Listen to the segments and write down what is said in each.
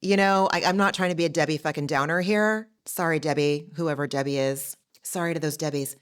I'm not trying to be a Debbie fucking Downer here. Sorry, Debbie, whoever Debbie is. Sorry to those Debbies.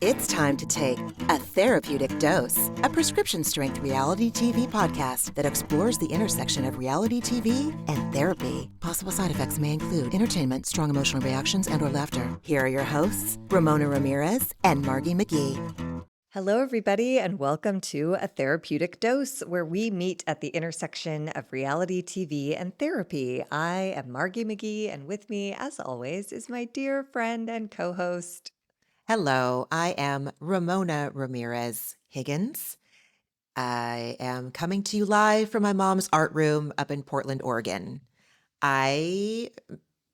It's time to take A Therapeutic Dose, a prescription-strength reality TV podcast that explores the intersection of reality TV and therapy. Possible side effects may include entertainment, strong emotional reactions, and/or laughter. Here are your hosts, Ramona Ramirez and Margie McGee. Hello, everybody, and welcome to A Therapeutic Dose, where we meet at the intersection of reality TV and therapy. I am Margie McGee, and with me, as always, is my dear friend and co-host. Hello, I am Ramona Ramirez Higgins. I am coming to you live from my mom's art room up in Portland, Oregon. I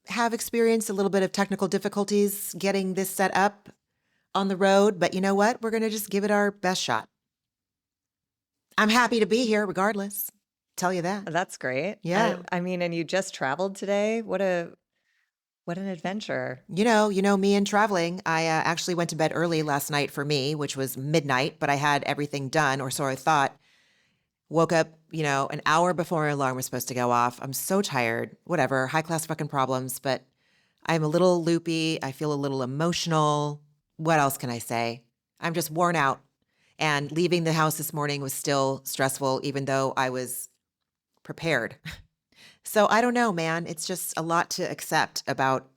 have experienced a little bit of technical difficulties getting this set up on the road, but you know what? We're going to just give it our best shot. I'm happy to be here regardless. Tell you that. That's great. Yeah. I mean, and you just traveled today. What an adventure. You know me and traveling. I actually went to bed early last night for me, which was midnight, but I had everything done, or so I thought. Woke up, an hour before my alarm was supposed to go off. I'm so tired. Whatever, high-class fucking problems, but I'm a little loopy. I feel a little emotional. What else can I say? I'm just worn out. And leaving the house this morning was still stressful, even though I was prepared. So I don't know, man. It's just a lot to accept about,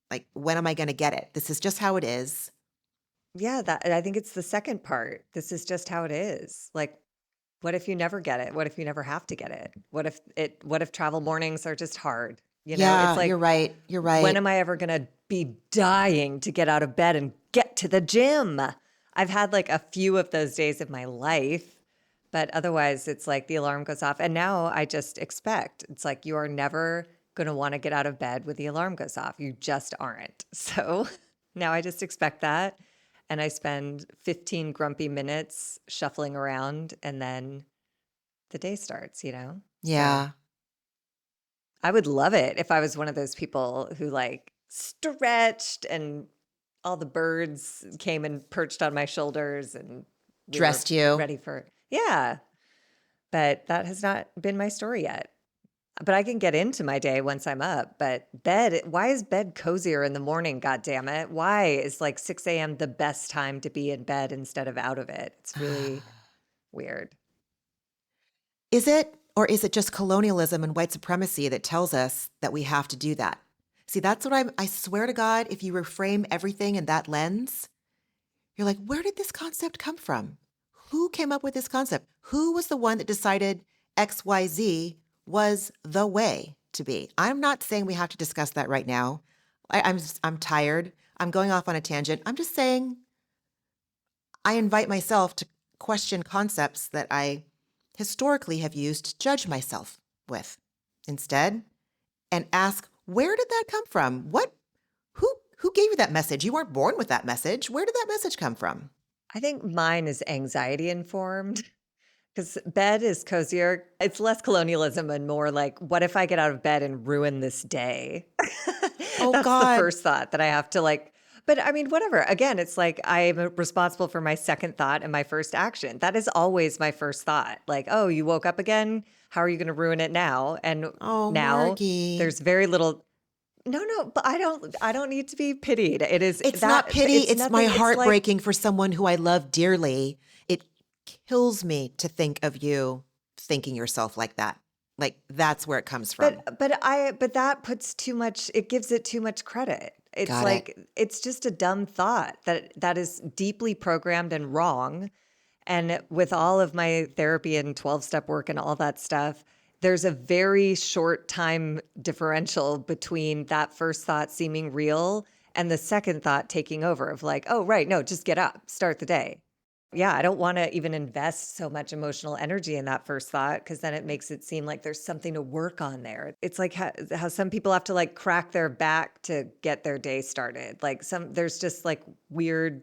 like, when am I going to get it? This is just how it is. Yeah, I think it's the second part. This is just how it is. Like, what if you never get it? What if you never have to get it? What if travel mornings are just hard? Yeah, It's like, you're right. You're right. when am I ever going to be dying to get out of bed and get to the gym? I've had like a few of those days of my life, but otherwise it's like the alarm goes off. And now I just expect it's like you are never going to want to get out of bed when the alarm goes off. You just aren't. So now I just expect that. And I spend 15 grumpy minutes shuffling around and then the day starts, Yeah. So I would love it if I was one of those people who like stretched and all the birds came and perched on my shoulders and we were Dressed you. ready for, yeah. But that has not been my story yet. But I can get into my day once I'm up. But why is bed cozier in the morning? God damn it. Why is like 6 a.m. the best time to be in bed instead of out of it? It's really weird. Is it, or is it just colonialism and white supremacy that tells us that we have to do that? See, that's what I swear to God, if you reframe everything in that lens, you're like, where did this concept come from? Who came up with this concept? Who was the one that decided XYZ was the way to be? I'm not saying we have to discuss that right now. I'm tired. I'm going off on a tangent. I'm just saying I invite myself to question concepts that I historically have used to judge myself with instead, and ask, where did that come from? Who gave you that message? You weren't born with that message. Where did that message come from? I think mine is anxiety informed because bed is cozier. It's less colonialism and more like, what if I get out of bed and ruin this day? Oh, That's the God. first thought that I have to like. But I mean, whatever. Again, it's like I'm responsible for my second thought and my first action. That is always my first thought. Like, oh, you woke up again? How are you going to ruin it now? And Oh, now Margie. there's very little. No, but I don't need to be pitied. It is It's that not pity. It's nothing, my it's heart like, breaking for someone who I love dearly. It kills me to think of you thinking yourself like that. Like, that's where it comes from. but that puts too much, it gives it too much credit. It's Got like it. it's just a dumb thought that is deeply programmed and wrong. And with all of my therapy and 12-step work and all that stuff, there's a very short time differential between that first thought seeming real and the second thought taking over of like, oh, right, no, just get up, start the day. Yeah, I don't want to even invest so much emotional energy in that first thought because then it makes it seem like there's something to work on there. It's like how some people have to like crack their back to get their day started. Like there's just like weird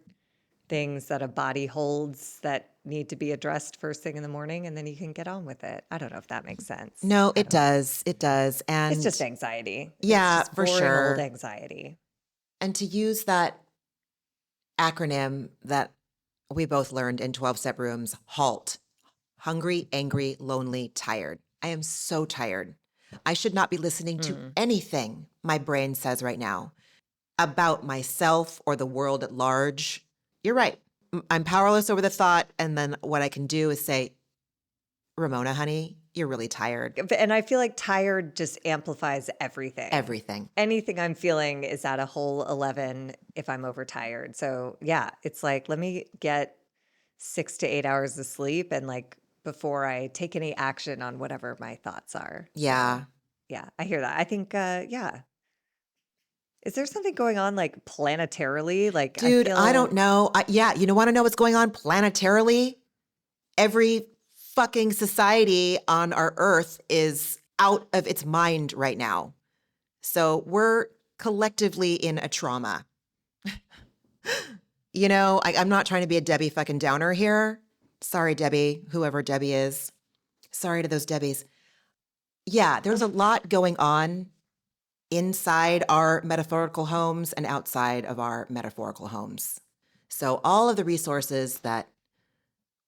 things that a body holds that need to be addressed first thing in the morning and then you can get on with it. I don't know if that makes sense. No, I it don't know. does. It does. And It's just anxiety. It's yeah, just for boring old sure. anxiety. And to use that acronym that we both learned in 12-step rooms, HALT. Hungry, angry, lonely, tired. I am so tired. I should not be listening to anything my brain says right now about myself or the world at large. You're right. I'm powerless over the thought. And then what I can do is say, Ramona, honey, you're really tired. And I feel like tired just amplifies everything. Everything. Anything I'm feeling is at a whole 11 if I'm overtired. So yeah, it's like, let me get 6 to 8 hours of sleep and like before I take any action on whatever my thoughts are. Yeah. So, yeah, I hear that. I think, yeah. Is there something going on like planetarily? Like Dude, I I don't feel know. Yeah, you want to know what's going on planetarily? Every fucking society on our earth is out of its mind right now. So we're collectively in a trauma. I'm not trying to be a Debbie fucking Downer here. Sorry, Debbie, whoever Debbie is. Sorry to those Debbies. Yeah, there's a lot going on inside our metaphorical homes and outside of our metaphorical homes. So all of the resources that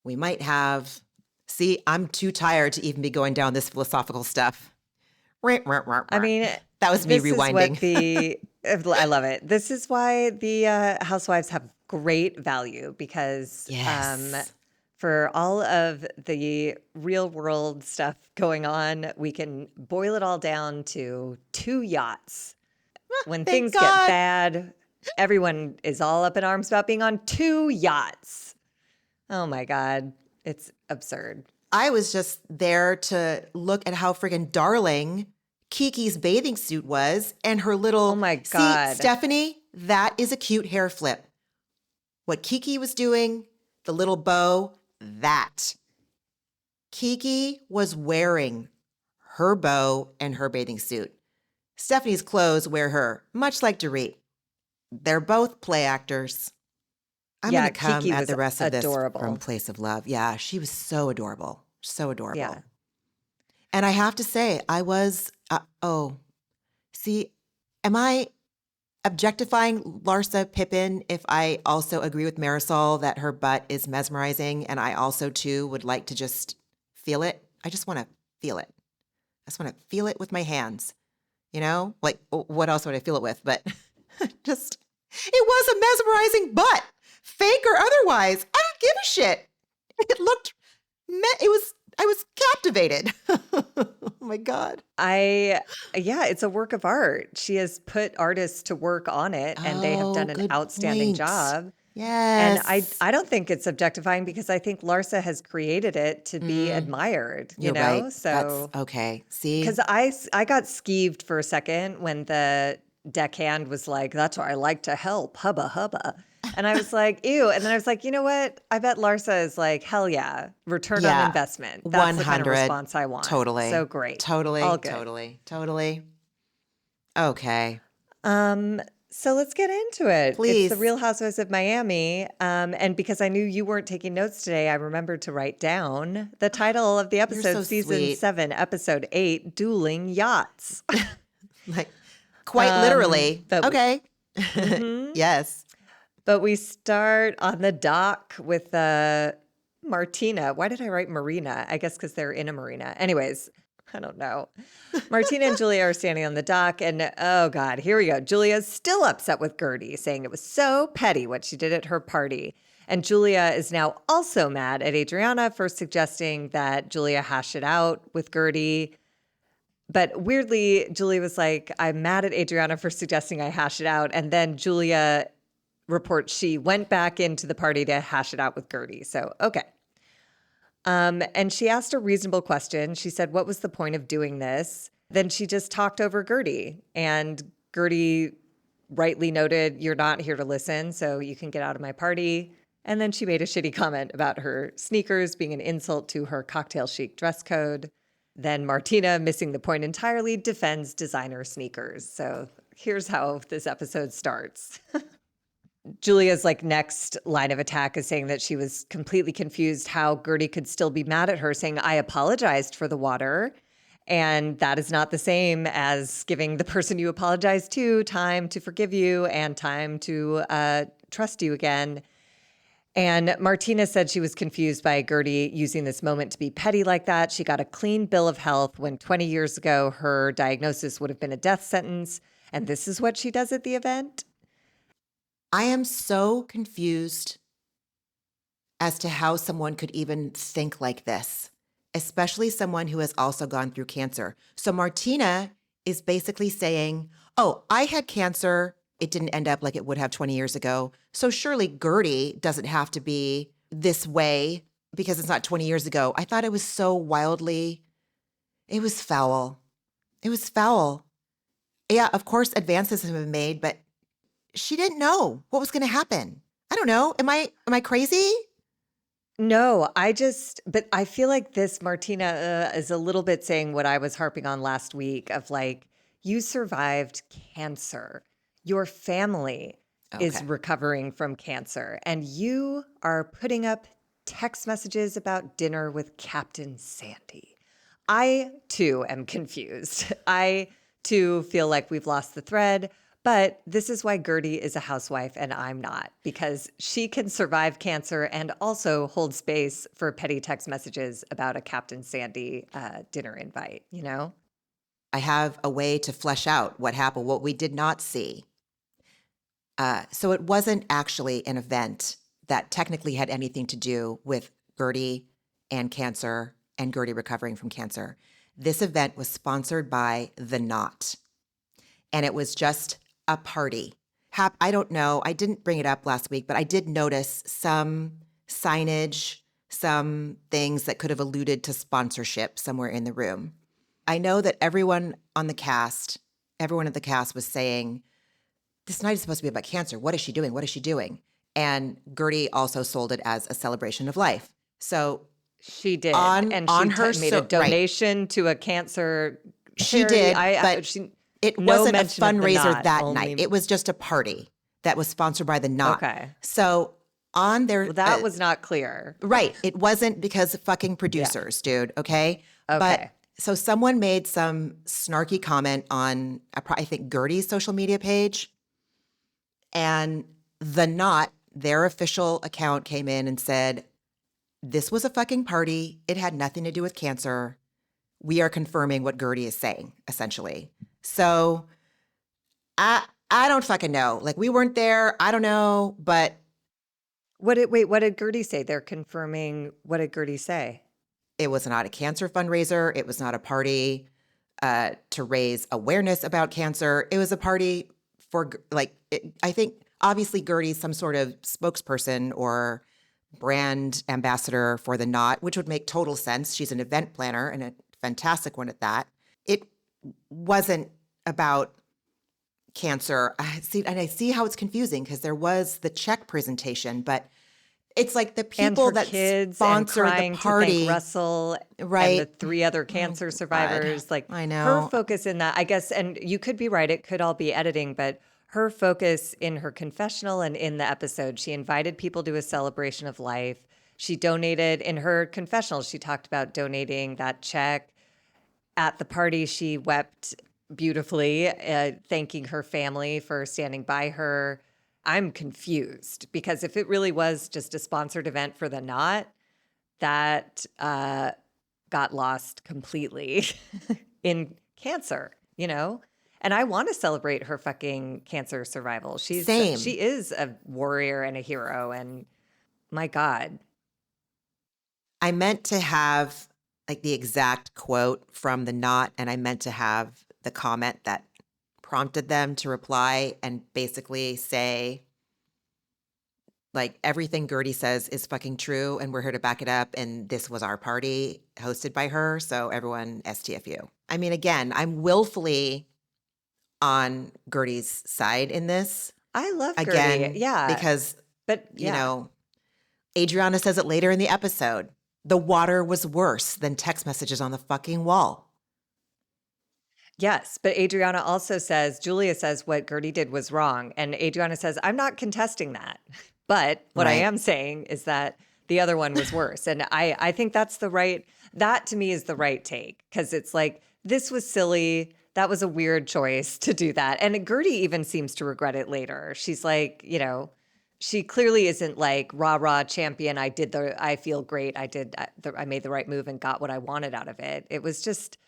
we might have. See, I'm too tired to even be going down this philosophical stuff. I mean, that was me this is rewinding. what I love it. This is why the housewives have great value because Yes. for all of the real world stuff going on, we can boil it all down to 2 yachts. When Thank things God. get bad, everyone is all up in arms about being on 2 yachts. Oh my God. It's absurd. I was just there to look at how friggin' darling Kiki's bathing suit was and her little. Oh my God. See, Stephanie, that is a cute hair flip. What Kiki was doing, the little bow, that. Kiki was wearing her bow and her bathing suit. Stephanie's clothes wear her, much like Dorit. They're both play actors. I'm Yeah, going to come Kiki at was the rest of adorable. this from Place of Love. Yeah, she was so adorable. So adorable. Yeah. And I have to say, I was, see, am I objectifying Larsa Pippen if I also agree with Marisol that her butt is mesmerizing and I also, too, would like to just feel it? I just want to feel it. I just want to feel it with my hands. Like, what else would I feel it with? But just, it was a mesmerizing butt. Fake or otherwise, I don't give a shit. It looked, I was captivated. Oh my God. It's a work of art. She has put artists to work on it and they have done an good outstanding point. job. Yes. And I don't think it's objectifying because I think Larsa has created it to be admired, You're right. So That's okay. See? because I got skeeved for a second when the deckhand was like, that's why I like to help, hubba hubba. And I was like, ew. And then I was like, you know what? I bet Larsa is like, hell yeah, return on investment. That's the kind of 100. response I want. Totally. So great. Totally. All good. Totally. Okay. So let's get into it. Please. It's the Real Housewives of Miami. And because I knew you weren't taking notes today, I remembered to write down the title of the episode, so season sweet. 7, episode 8, Dueling Yachts. Like, quite literally. but- Okay. Mhm. Yes. But we start on the dock with Martina. Why did I write Marina? I guess because they're in a marina. Anyways, I don't know. Martina and Julia are standing on the dock, and oh God, here we go. Julia's still upset with Guerdy, saying it was so petty what she did at her party. And Julia is now also mad at Adriana for suggesting that Julia hash it out with Guerdy. But weirdly, Julia was like, I'm mad at Adriana for suggesting I hash it out. And then Julia reports she went back into the party to hash it out with Guerdy. So, okay. And she asked a reasonable question. She said, what was the point of doing this? Then she just talked over Guerdy. And Guerdy rightly noted, you're not here to listen, so you can get out of my party. And then she made a shitty comment about her sneakers being an insult to her cocktail chic dress code. Then Martina, missing the point entirely, defends designer sneakers. So here's how this episode starts. Julia's next line of attack is saying that she was completely confused how Guerdy could still be mad at her, saying, I apologized for the water. And that is not the same as giving the person you apologize to time to forgive you and time to trust you again. And Martina said she was confused by Guerdy using this moment to be petty like that. She got a clean bill of health when 20 years ago her diagnosis would have been a death sentence. And this is what she does at the event? I am so confused as to how someone could even think like this, especially someone who has also gone through cancer. So Martina is basically saying, oh, I had cancer. It didn't end up like it would have 20 years ago. So surely Guerdy doesn't have to be this way because it's not 20 years ago. I thought it was so wildly, it was foul. It was foul. Yeah, of course advances have been made, but she didn't know what was going to happen. I don't know. Am I crazy? No, but I feel like this Martina is a little bit saying what I was harping on last week of like, you survived cancer. Your family is Okay. recovering from cancer, and you are putting up text messages about dinner with Captain Sandy. I too am confused. I too feel like we've lost the thread. But this is why Guerdy is a housewife and I'm not, because she can survive cancer and also hold space for petty text messages about a Captain Sandy dinner invite, you know? I have a way to flesh out what happened, what we did not see. So it wasn't actually an event that technically had anything to do with Guerdy and cancer and Guerdy recovering from cancer. This event was sponsored by The Knot, and it was just a party. I don't know. I didn't bring it up last week, but I did notice some signage, some things that could have alluded to sponsorship somewhere in the room. I know that everyone at the cast was saying, this night is supposed to be about cancer. What is she doing? What is she doing? And Guerdy also sold it as a celebration of life. So she did. On she made a donation to a cancer charity. She did, but it wasn't a fundraiser that night. It was just a party that was sponsored by The Knot. Okay. So on their... that was not clear. Right. It wasn't because of fucking producers, dude. Okay? But so someone made some snarky comment on, I think, Guerdy's social media page. And The Knot, their official account, came in and said, this was a fucking party. It had nothing to do with cancer. We are confirming what Guerdy is saying, essentially. So I don't fucking know. Like, we weren't there. I don't know, but... what did Guerdy say? They're confirming. What did Guerdy say? It was not a cancer fundraiser. It was not a party to raise awareness about cancer. It was a party for, I think, obviously Guerdy's some sort of spokesperson or brand ambassador for The Knot, which would make total sense. She's an event planner and a fantastic one at that. It wasn't about cancer. I see how it's confusing because there was the check presentation, but it's like the people that sponsored the party. To thank Russell, right? And the 3 other cancer survivors. God. Like, I know. her focus in that, I guess, and you could be right, it could all be editing, but her focus in her confessional and in the episode, she invited people to a celebration of life. She donated, in her confessional, she talked about donating that check. At the party, she wept beautifully, thanking her family for standing by her. I'm confused because if it really was just a sponsored event for The Knot, that got lost completely in cancer, you know? And I want to celebrate her fucking cancer survival. Same. She is a warrior and a hero, and my God. I meant to have like the exact quote from The Knot, and I meant to have the comment that prompted them to reply and basically say, like, everything Guerdy says is fucking true and we're here to back it up, and this was our party hosted by her, so everyone STFU. I mean, again, I'm willfully on Guerdy's side in this. I love Again, Guerdy. Yeah. because, but you know, Adriana says it later in the episode. The water was worse than text messages on the fucking wall. Yes, but Adriana also says, Julia says what Guerdy did was wrong. And Adriana says, I'm not contesting that. But what I am saying is that the other one was worse. And I think that to me is the right take. Because it's like, this was silly. That was a weird choice to do that. And Guerdy even seems to regret it later. She's like, you know, she clearly isn't like rah rah champion. I feel great. I made the right move and got what I wanted out of it. It was just,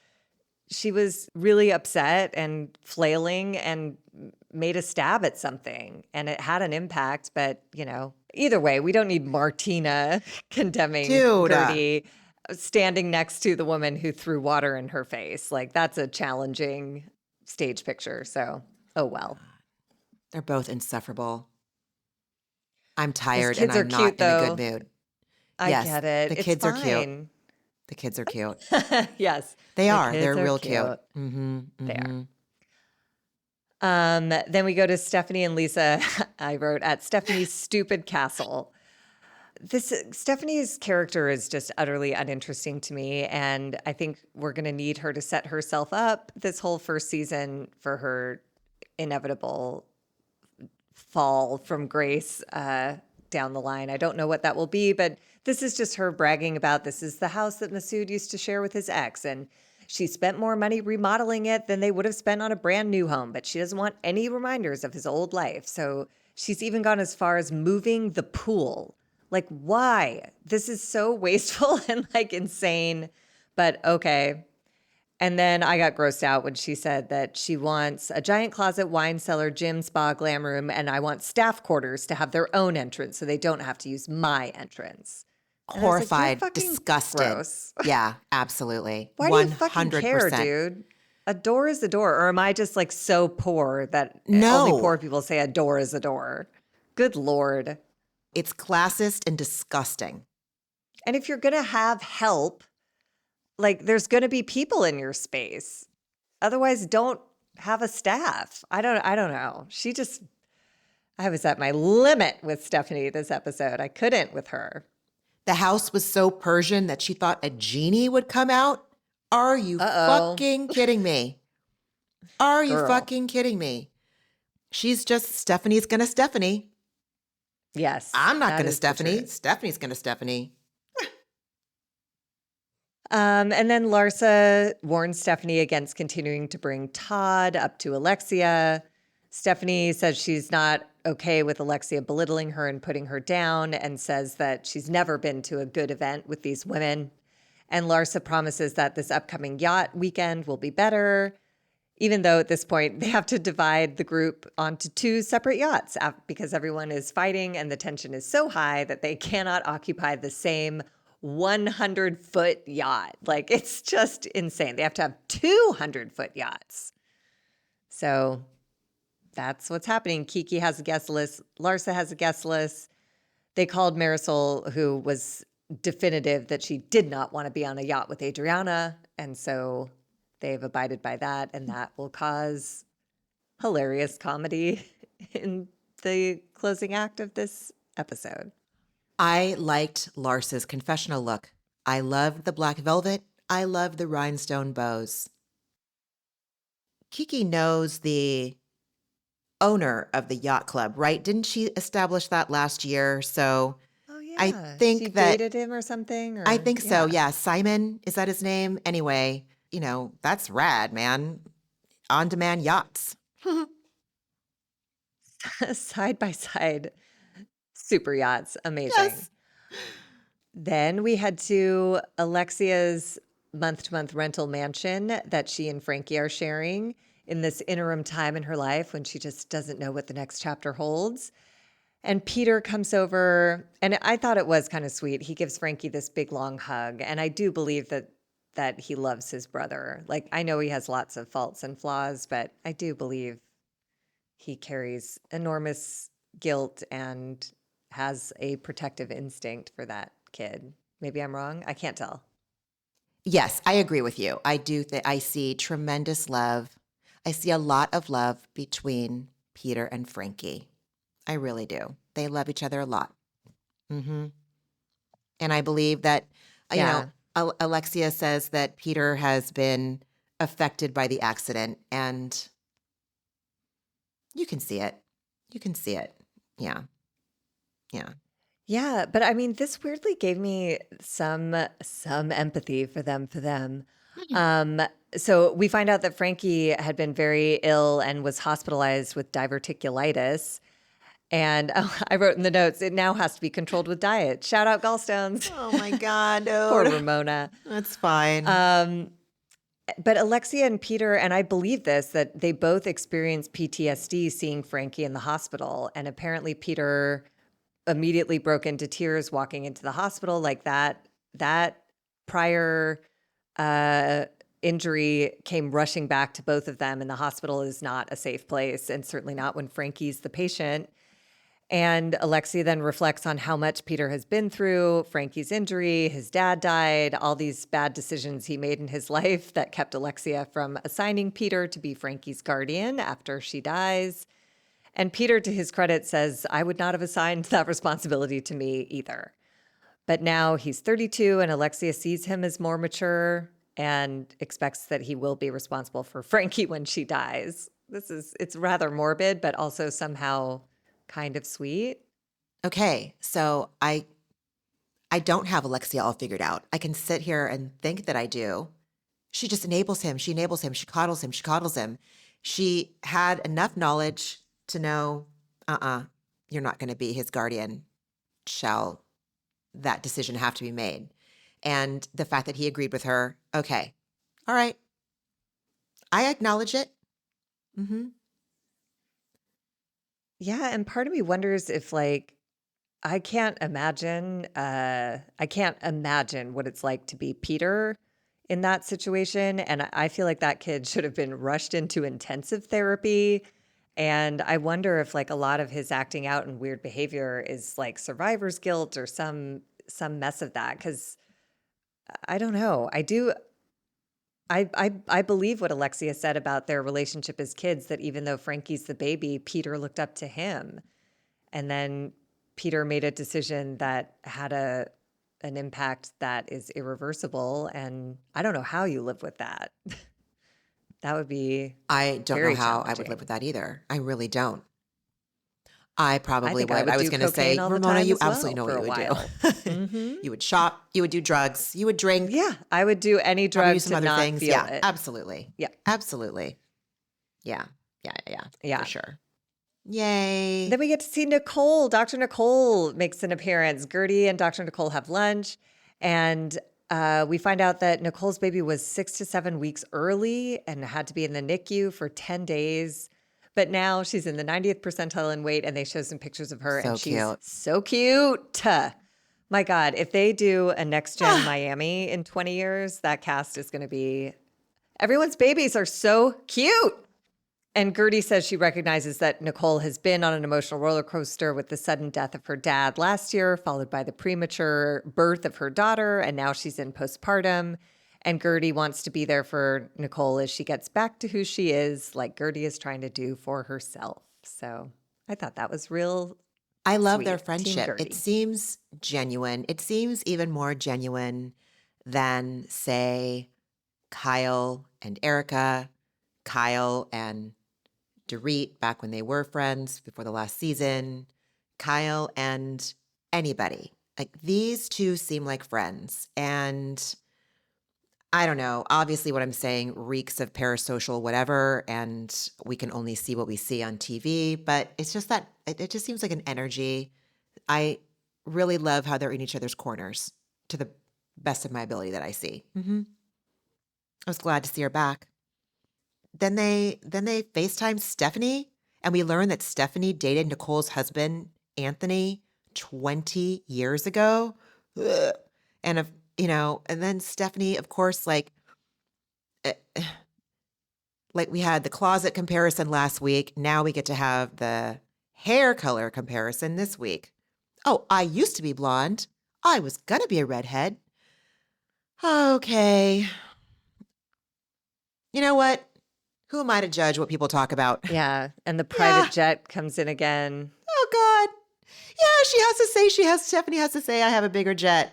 she was really upset and flailing and made a stab at something, and it had an impact. But, either way, we don't need Martina condemning Dude, Guerdy standing next to the woman who threw water in her face. Like, that's a challenging stage picture. So, oh well. they're both insufferable. I'm Those tired and kids are I'm not cute, in a good though. mood. I Yes, get it. the It's kids are cute. fine. The kids are cute. Yes, They the are. kids They're are real cute. cute. Mm-hmm. They are. Mm-hmm. Then we go to Stephanie and Lisa. I wrote at Stephanie's stupid castle. Stephanie's character is just utterly uninteresting to me, and I think we're going to need her to set herself up this whole first season for her inevitable fall from grace down the line. I don't know what that will be, but this is just her bragging about this is the house that Masood used to share with his ex, and she spent more money remodeling it than they would have spent on a brand new home, but she doesn't want any reminders of his old life. So she's even gone as far as moving the pool. Like, why? This is so wasteful and like insane, but okay. And then I got grossed out when she said that she wants a giant closet, wine cellar, gym, spa, glam room, and I want staff quarters to have their own entrance so they don't have to use my entrance. And I was like, Horrified, you're fucking disgusted. gross. Yeah, absolutely. Why do you fucking care, 100%. dude? A door is a door. Or am I just like so poor that only No. poor people say a door is a door? Good Lord. It's classist and disgusting. And if you're going to have help, like there's going to be people in your space. Otherwise, don't have a staff. I don't know. I was at my limit with Stephanie this episode. I couldn't with her. The house was so Persian that she thought a genie would come out. Are you fucking kidding me? Are you Girl. fucking kidding me? She's just Stephanie's gonna Stephanie. Yes. I'm not that gonna is the Stephanie. truth. Stephanie's gonna Stephanie. And then Larsa warns Stephanie against continuing to bring Todd up to Alexia. Stephanie says she's not okay with Alexia belittling her and putting her down, and says that she's never been to a good event with these women. And Larsa promises that this upcoming yacht weekend will be better, even though at this point they have to divide the group onto 2 separate yachts because everyone is fighting and the tension is so high that they cannot occupy the same 100-foot yacht. Like, it's just insane. They have to have 200-foot yachts. So that's what's happening. Kiki has a guest list. Larsa has a guest list. They called Marisol, who was definitive that she did not want to be on a yacht with Adriana. And so they've abided by that. And that will cause hilarious comedy in the closing act of this episode. I liked Larsa's confessional look. I loved the black velvet. I loved the rhinestone bows. Kiki knows the owner of the yacht club, right? Didn't she establish that last year? So Oh, yeah. I think she that dated him or something? I think so. Yeah. Simon, is that his name? Anyway, that's rad, man. On-demand yachts. Side by side, super yachts. Amazing. Yes. Then we head to Alexia's month-to-month rental mansion that she and Frankie are sharing in this interim time in her life when she just doesn't know what the next chapter holds. And Peter comes over, and I thought it was kind of sweet. He gives Frankie this big, long hug, and I do believe that he loves his brother. Like, I know he has lots of faults and flaws, but I do believe he carries enormous guilt and has a protective instinct for that kid. Maybe I'm wrong. I can't tell. Yes, I agree with you. I do I see tremendous love. I see a lot of love between Peter and Frankie. I really do. They love each other a lot. Mm-hmm. And I believe that, Yeah. Alexia says that Peter has been affected by the accident, and you can see it. You can see it. Yeah. Yeah. Yeah, but I mean, this weirdly gave me some empathy for them. So we find out that Frankie had been very ill and was hospitalized with diverticulitis. And I wrote in the notes, it now has to be controlled with diet. Shout out gallstones. Oh my God, no. Poor Ramona. That's fine. But Alexia and Peter, and I believe this, that they both experienced PTSD seeing Frankie in the hospital. And apparently Peter immediately broke into tears walking into the hospital. Like that prior injury came rushing back to both of them. And the hospital is not a safe place, and certainly not when Frankie's the patient. And Alexia then reflects on how much Peter has been through, Frankie's injury, his dad died, all these bad decisions he made in his life that kept Alexia from assigning Peter to be Frankie's guardian after she dies. And Peter, to his credit, says, I would not have assigned that responsibility to me either. But now he's 32 and Alexia sees him as more mature and expects that he will be responsible for Frankie when she dies. It's rather morbid, but also somehow kind of sweet. Okay, so I don't have Alexia all figured out. I can sit here and think that I do. She just enables him. She enables him. She coddles him. She coddles him. She had enough knowledge to know, you're not going to be his guardian. Shall that decision have to be made? And the fact that he agreed with her, okay, all right. I acknowledge it. Mm-hmm. Yeah, and part of me wonders if I can't imagine what it's like to be Peter in that situation. And I feel like that kid should have been rushed into intensive therapy. And I wonder if a lot of his acting out and weird behavior is survivor's guilt or some mess of that. Because I don't know. I believe what Alexia said about their relationship as kids, that even though Frankie's the baby, Peter looked up to him. And then Peter made a decision that had an impact that is irreversible. And I don't know how you live with that. That would be I don't know very how I would challenging. live with that either. I really don't. I probably think I would. would I was do going to say, cocaine all the Ramona, time you as well absolutely know what for you a would while. do. You would shop, you would do drugs, you would drink, Yeah, I would do any probably drug some to other not things. feel Yeah, it. absolutely. Yeah. Absolutely. Yeah. Yeah. For sure. Yay. Then we get to see Nicole. Dr. Nicole makes an appearance. Guerdy and Dr. Nicole have lunch. And we find out that Nicole's baby was 6 to 7 weeks early and had to be in the NICU for 10 days. But now she's in the 90th percentile in weight, and they show some pictures of her, So and she's cute. so cute. My God, if they do a Next Gen Miami in 20 years, that cast is going to be, everyone's babies are so cute. And Guerdy says she recognizes that Nicole has been on an emotional roller coaster with the sudden death of her dad last year, followed by the premature birth of her daughter, and now she's in postpartum. And Guerdy wants to be there for Nicole as she gets back to who she is, like Guerdy is trying to do for herself. So I thought that was real. I love their Sweet. Team friendship. It Guerdy. seems genuine. It seems even more genuine than, say, Kyle and Erica, Kyle and Dorit back when they were friends before the last season, Kyle and anybody. These two seem like friends. And I don't know. Obviously, what I'm saying reeks of parasocial whatever, and we can only see what we see on TV. But it's just that it just seems like an energy. I really love how they're in each other's corners to the best of my ability that I see. I was glad to see her back. Then they FaceTime Stephanie, and we learn that Stephanie dated Nicole's husband, Anthony, 20 years ago. Ugh. And and then Stephanie, of course, like we had the closet comparison last week. Now we get to have the hair color comparison this week. Oh, I used to be blonde. I was gonna be a redhead. Okay. You know what? Who am I to judge what people talk about? Yeah. And the private jet comes in again. Oh, God. Yeah, Stephanie has to say, I have a bigger jet.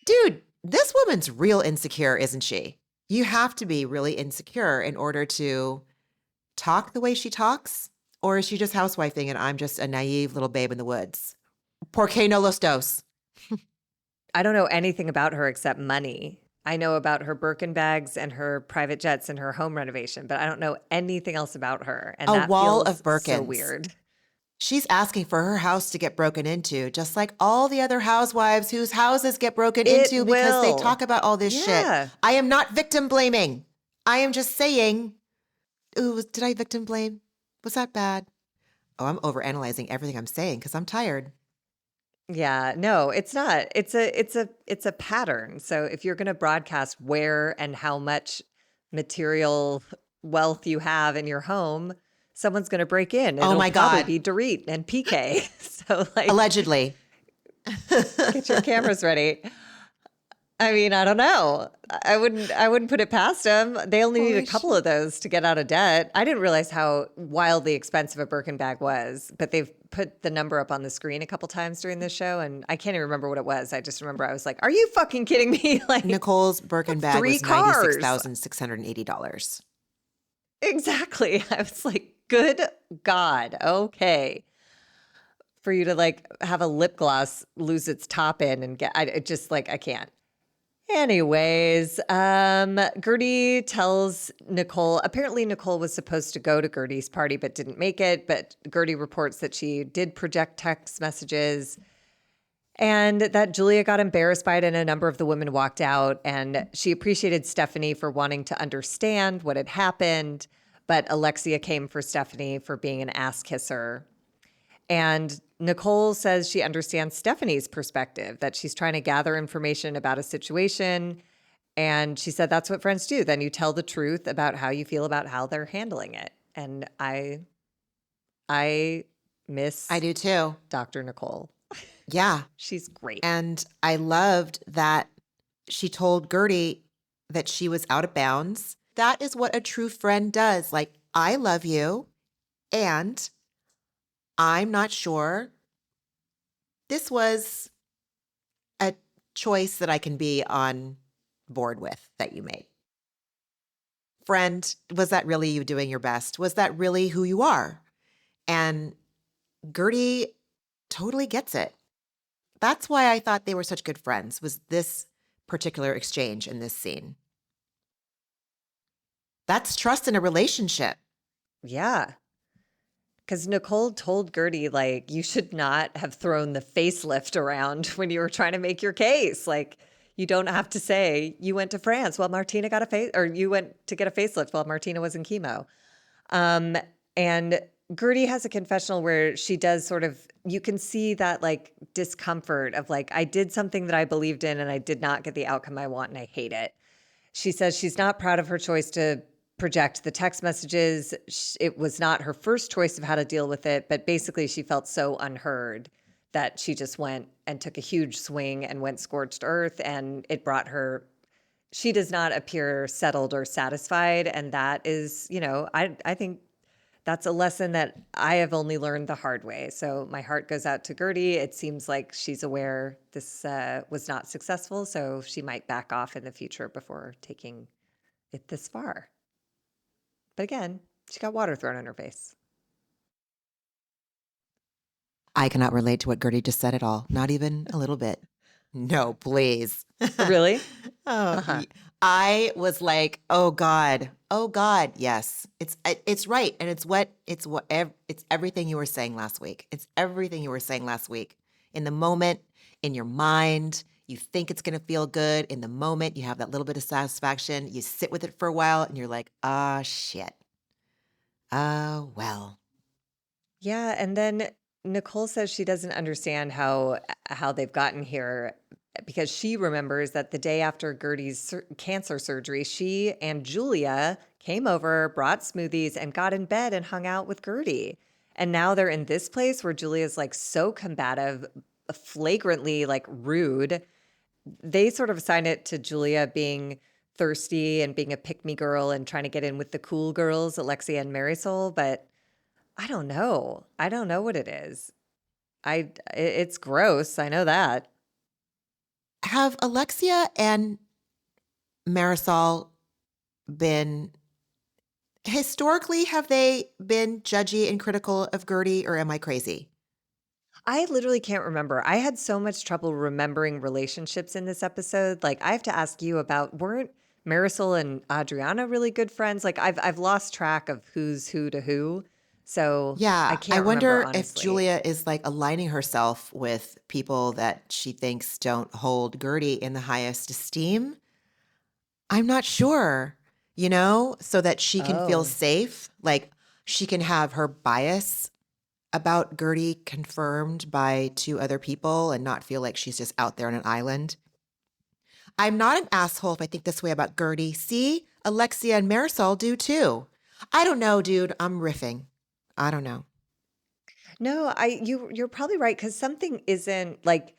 Dude, this woman's real insecure, isn't she? You have to be really insecure in order to talk the way she talks. Or is she just housewifing and I'm just a naive little babe in the woods? Por qué no los dos? I don't know anything about her except money. I know about her Birkin bags and her private jets and her home renovation, but I don't know anything else about her. And A that wall feels of Birkins. so weird. She's asking for her house to get broken into, just like all the other housewives whose houses get broken It into because they will. talk about all this shit. Yeah. I am not victim blaming. I am just saying, ooh, did I victim blame? Was that bad? Oh, I'm overanalyzing everything I'm saying because I'm tired. Yeah, no, it's not. It's a pattern. So if you're going to broadcast where and how much material wealth you have in your home, someone's going to break in. Oh It'll my probably God. be Dorit and PK. So like Allegedly. get your cameras ready. I mean, I don't know. I wouldn't put it past them. They only need a Holy couple shit. of those to get out of debt. I didn't realize how wildly expensive a Birkin bag was, but they've put the number up on the screen a couple times during this show, and I can't even remember what it was. I just remember I was like, "Are you fucking kidding me?" Like Nicole's Birkin bag three was cars. $96,680. Exactly. I was like, "Good God, okay." For you to like have a lip gloss lose its top in and get, it just like I can't. Anyways, Guerdy tells Nicole, apparently Nicole was supposed to go to Guerdy's party but didn't make it, but Guerdy reports that she did project text messages and that Julia got embarrassed by it and a number of the women walked out, and she appreciated Stephanie for wanting to understand what had happened, but Alexia came for Stephanie for being an ass kisser. And Nicole says she understands Stephanie's perspective, that she's trying to gather information about a situation. And she said that's what friends do. Then you tell the truth about how you feel about how they're handling it. And I miss I do too. Dr. Nicole. Yeah. She's great. And I loved that she told Guerdy that she was out of bounds. That is what a true friend does. Like, I love you, and I'm not sure this was a choice that I can be on board with that you made. Friend, was that really you doing your best? Was that really who you are? And Guerdy totally gets it. That's why I thought they were such good friends, was this particular exchange in this scene. That's trust in a relationship. Yeah. Because Nicole told Guerdy, like, you should not have thrown the facelift around when you were trying to make your case. Like, you don't have to say you went to France while Martina got a face, or you went to get a facelift while Martina was in chemo. And Guerdy has a confessional where she does sort of, you can see that like discomfort of like, I did something that I believed in and I did not get the outcome I want and I hate it. She says she's not proud of her choice to project the text messages. It was not her first choice of how to deal with it, but basically she felt so unheard that she just went and took a huge swing and went scorched earth, and it brought her, she does not appear settled or satisfied. And that is, I think that's a lesson that I have only learned the hard way. So my heart goes out to Guerdy. It seems like she's aware this was not successful, so she might back off in the future before taking it this far. But again, she got water thrown in her face. I cannot relate to what Guerdy just said at all. Not even a little bit. No, please. Really? Oh, I was like, oh God, yes, it's right, and it's everything you were saying last week. It's everything you were saying last week. In the moment, in your mind, you think it's gonna feel good. In the moment, you have that little bit of satisfaction. You sit with it for a while, and you're like, ah, shit. Oh well. Yeah, and then Nicole says she doesn't understand how they've gotten here because she remembers that the day after Guerdy's cancer surgery, she and Julia came over, brought smoothies, and got in bed and hung out with Guerdy. And now they're in this place where Julia's like so combative, flagrantly like rude. They sort of assign it to Julia being thirsty and being a pick-me girl and trying to get in with the cool girls, Alexia and Marisol, but I don't know. I don't know what it is. It's gross. I know that. Have Alexia and Marisol been historically, have they been judgy and critical of Guerdy, or am I crazy? I literally can't remember. I had so much trouble remembering relationships in this episode. Like I have to ask you about, weren't Marisol and Adriana really good friends? Like I've lost track of who's who to who. So I Yeah, I can't remember, wonder if honestly. Julia is like aligning herself with people that she thinks don't hold Guerdy in the highest esteem. I'm not sure, so that she can feel Oh. safe. Like she can have her bias about Guerdy confirmed by two other people and not feel like she's just out there on an island. I'm not an asshole if I think this way about Guerdy. See, Alexia and Marisol do too. I don't know, dude. I'm riffing. I don't know. No, you're probably right, because something isn't like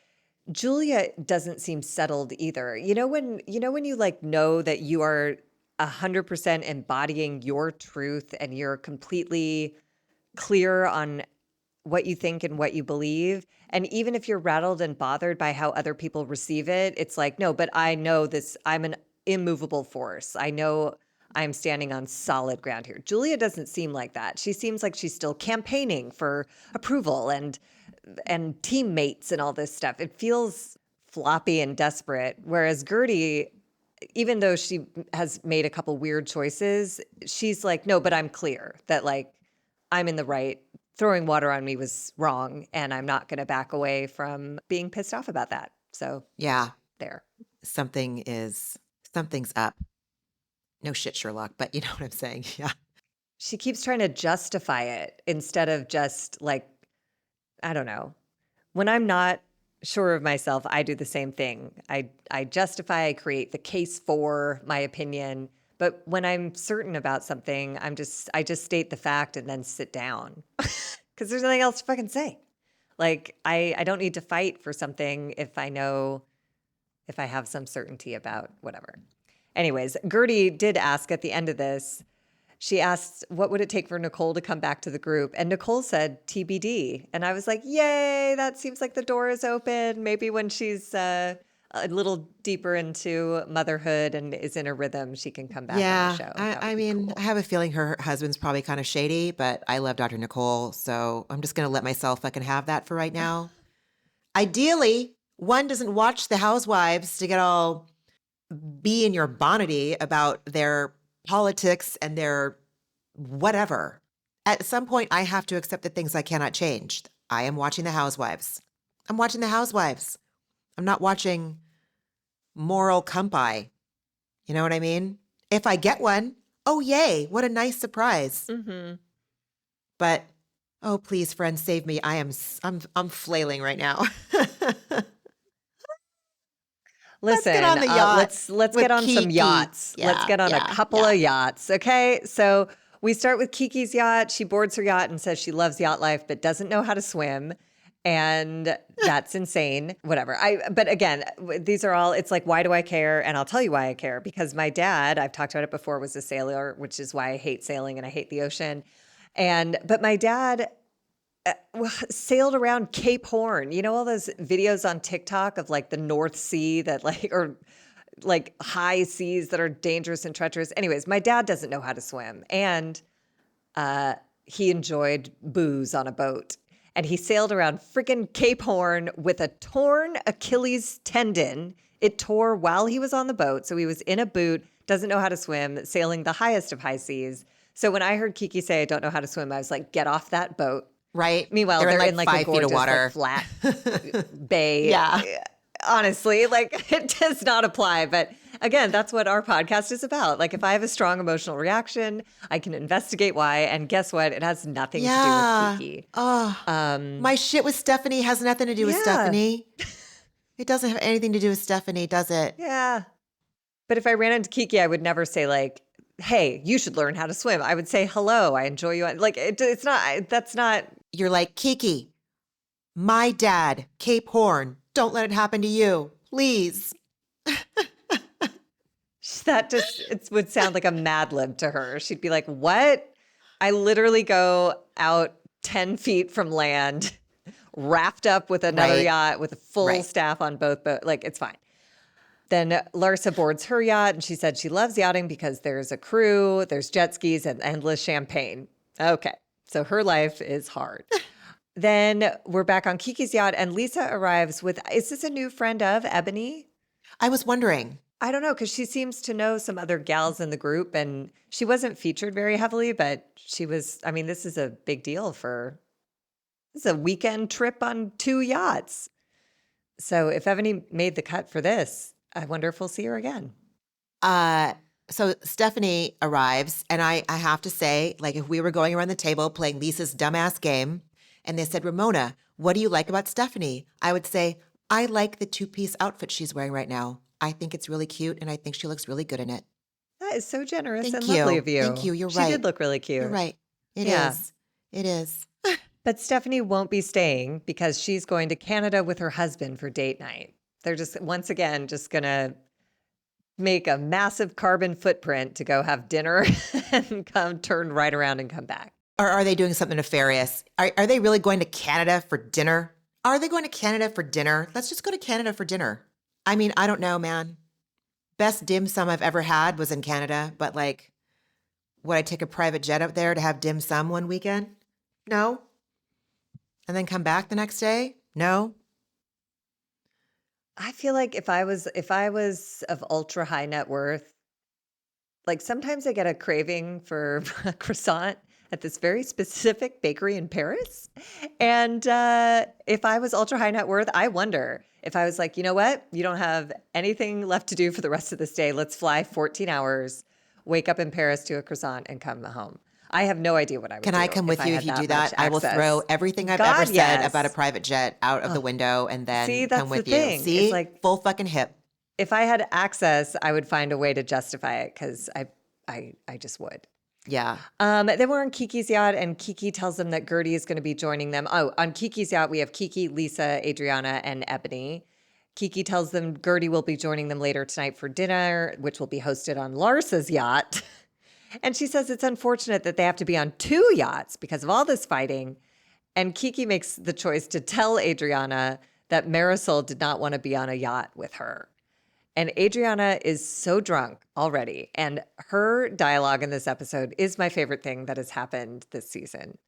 Julia doesn't seem settled either. You know when you like know that you are 100% embodying your truth and you're completely clear on what you think and what you believe. And even if you're rattled and bothered by how other people receive it, it's like, no, but I know this, I'm an immovable force. I know I'm standing on solid ground here. Julia doesn't seem like that. She seems like she's still campaigning for approval and teammates and all this stuff. It feels floppy and desperate. Whereas Guerdy, even though she has made a couple weird choices, she's like, no, but I'm clear that like I'm in the right. Throwing water on me was wrong, and I'm not going to back away from being pissed off about that. So Yeah, there. something's up. No shit, Sherlock, but you know what I'm saying. Yeah. She keeps trying to justify it instead of just like, I don't know. When I'm not sure of myself, I do the same thing. I justify, I create the case for my opinion. But when I'm certain about something, I just state the fact and then sit down because there's nothing else to fucking say. Like I don't need to fight for something if I know if I have some certainty about whatever. Anyways, Guerdy did ask at the end of this, she asked, what would it take for Nicole to come back to the group? And Nicole said TBD. And I was like, yay, that seems like the door is open. Maybe when she's a little deeper into motherhood and is in a rhythm, she can come back on the Yeah. show. I, That would I be mean, I cool. have a feeling her husband's probably kind of shady, but I love Dr. Nicole. So I'm just going to let myself fucking have that for right now. Ideally, one doesn't watch the housewives to get all be in your bonnety about their politics and their whatever. At some point, I have to accept the things I cannot change. I am watching the housewives. I'm watching the housewives. I'm not watching moral compi. You know what I mean? If I get one, oh yay, what a nice surprise. Mm-hmm. But oh please, friends, save me. I'm flailing right now. Let's get Listen, on the yacht let's get with on some Kiki. yachts. Let's Yeah, get on a yeah, couple yeah. of yachts, okay? So we start with Kiki's yacht. She boards her yacht and says she loves yacht life but doesn't know how to swim, and that's insane. Whatever. But again, these are all. It's like, why do I care? And I'll tell you why I care, because my dad, I've talked about it before, was a sailor, which is why I hate sailing and I hate the ocean. But my dad sailed around Cape Horn. You know all those videos on TikTok of like the North Sea that like, or like high seas that are dangerous and treacherous. Anyways, my dad doesn't know how to swim, and he enjoyed booze on a boat. And he sailed around freaking Cape Horn with a torn Achilles tendon. It tore while he was on the boat. So he was in a boot, doesn't know how to swim, sailing the highest of high seas. So when I heard Kiki say, I don't know how to swim, I was like, get off that boat. Right? Meanwhile, They're in they're like in like a 5 feet of gorgeous, like water. flat bay. Yeah. Honestly, like it does not apply. But again, that's what our podcast is about. Like if I have a strong emotional reaction, I can investigate why. And guess what? It has nothing to do with Yeah. Kiki. Oh, my shit with Stephanie has nothing to do with Yeah. Stephanie. It doesn't have anything to do with Stephanie, does it? Yeah. But if I ran into Kiki, I would never say like, hey, you should learn how to swim. I would say, hello, I enjoy you. Like it's not, that's not, You're like, Kiki, my dad, Cape Horn. Don't let it happen to you. Please. that just, it would sound like a Mad Lib to her. She'd be like, what? I literally go out 10 feet from land, wrapped up with another Right. yacht with a full Right. staff on both boats. Like, it's fine. Then Larsa boards her yacht, and she said she loves yachting because there's a crew, there's jet skis, and endless champagne. Okay, so her life is hard. Then we're back on Kiki's yacht, and Lisa arrives with, is this a new friend of Ebony? I was wondering. I don't know, because she seems to know some other gals in the group, and she wasn't featured very heavily, but she was. I mean, this is a big deal for. This is a weekend trip on 2 yachts. So if Ebony made the cut for this, I wonder if we'll see her again. Uh, so Stephanie arrives, and I have to say, like, if we were going around the table playing Lisa's dumbass game, and they said, Ramona, what do you like about Stephanie? I would say, I like the 2-piece outfit she's wearing right now. I think it's really cute, and I think she looks really good in it. That is so generous Thank and you. lovely of you. Thank you. You're She right. did look really cute. You're right. It Yeah. is. It is. But Stephanie won't be staying because she's going to Canada with her husband for date night. They're just, once again, just going to make a massive carbon footprint to go have dinner and come turn right around and come back. Or are they doing something nefarious? Are they really going to Canada for dinner? Are they going to Canada for dinner? Let's just go to Canada for dinner. I mean, I don't know, man. Best dim sum I've ever had was in Canada, but like, would I take a private jet up there to have dim sum one weekend? No. And then come back the next day? No. I feel like if I was of ultra high net worth, like sometimes I get a craving for a croissant at this very specific bakery in Paris. And if I was ultra high net worth, I wonder if I was like, you know what? You don't have anything left to do for the rest of this day. Let's fly 14 hours, wake up in Paris, do a croissant, and come home. I have no idea what I would do. Can I come with you if you do that? I will throw everything I've ever said about a private jet out of the window and then come with you. See, it's like full fucking hip. If I had access, I would find a way to justify it because I just would. Yeah. Then we're on Kiki's yacht, and Kiki tells them that Guerdy is going to be joining them. Oh, on Kiki's yacht, we have Kiki, Lisa, Adriana, and Ebony. Kiki tells them Guerdy will be joining them later tonight for dinner, which will be hosted on Larsa's yacht. And she says it's unfortunate that they have to be on 2 yachts because of all this fighting. And Kiki makes the choice to tell Adriana that Marisol did not want to be on a yacht with her. And Adriana is so drunk already. And her dialogue in this episode is my favorite thing that has happened this season.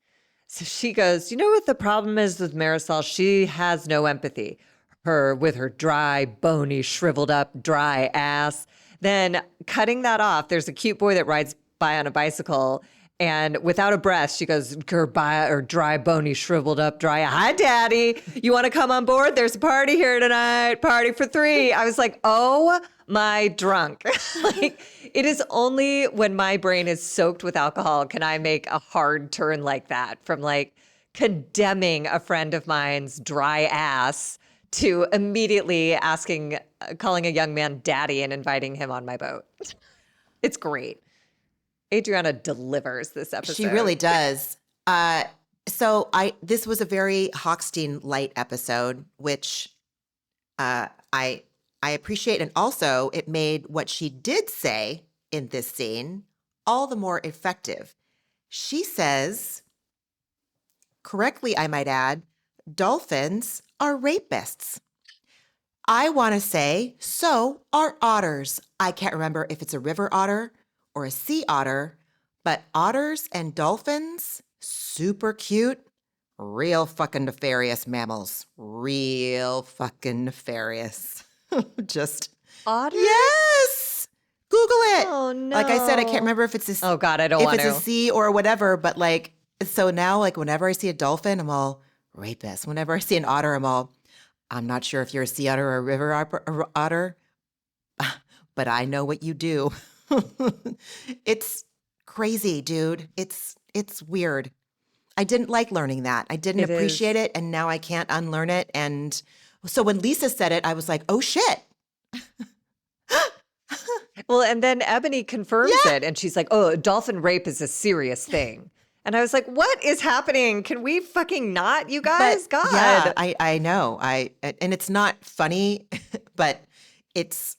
So she goes, you know what the problem is with Marisol? She has no empathy. Her with her dry, bony, shriveled up, dry ass. Then cutting that off, there's a cute boy that rides by on a bicycle, and without a breath, she goes, her dry, bony, shriveled up, dry. Hi, Daddy. You want to come on board? There's a party here tonight. Party for 3. I was like, oh my drunk. Like, it is only when my brain is soaked with alcohol can I make a hard turn like that from like condemning a friend of mine's dry ass to immediately calling a young man daddy and inviting him on my boat. It's great. Adriana delivers this episode. She really does. So this was a very Hochstein light episode, which I appreciate, and also it made what she did say in this scene all the more effective. She says, correctly, I might add, dolphins are rapists. I want to say, so are otters. I can't remember if it's a river otter or a sea otter, but otters and dolphins, super cute, real fucking nefarious mammals. Real fucking nefarious. Just otters? Yes. Google it. Oh no. Like I said, I can't remember if it's a Oh God, I don't want to. If it's a sea or whatever, but like, so now like whenever I see a dolphin, I'm all rapist. Whenever I see an otter, I'm not sure if you're a sea otter or a river otter, but I know what you do. It's crazy, dude. It's weird. I didn't like learning that. I didn't appreciate it, and now I can't unlearn it. And so when Lisa said it, I was like, oh shit. Well, and then Ebony confirms it, and she's like, oh, dolphin rape is a serious thing. And I was like, what is happening? Can we fucking not, you guys? God. Yeah, I know. And it's not funny, but it's...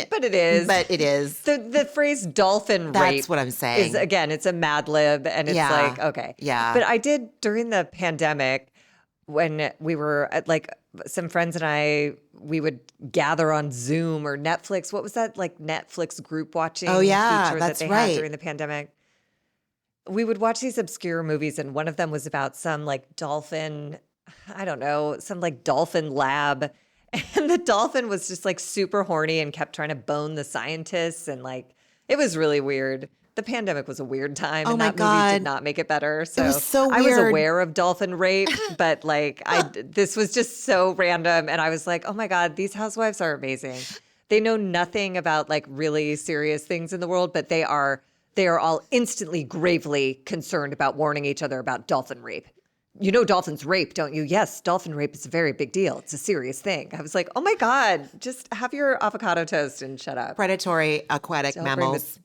But it is. But it is. The phrase dolphin rape. That's what I'm saying. Is, again, it's a Mad Lib, and it's like, okay. Yeah. But I did, during the pandemic, when we were at, like, some friends and I, we would gather on Zoom or Netflix. What was that, like, Netflix group watching feature that they had during the pandemic? We would watch these obscure movies, and one of them was about some, like, dolphin, I don't know, some, like, dolphin lab. And the dolphin was just like super horny and kept trying to bone the scientists. And like, it was really weird. The pandemic was a weird time, Oh and my that movie did God. not make it better. It was So so I was weird. aware of dolphin rape, but like this was just so random. And I was like, oh my God, these housewives are amazing. They know nothing about like really serious things in the world, but they are all instantly gravely concerned about warning each other about dolphin rape. You know dolphins rape, don't you? Yes, dolphin rape is a very big deal. It's a serious thing. I was like, oh my God, just have your avocado toast and shut up. Predatory aquatic Don't bring mammals.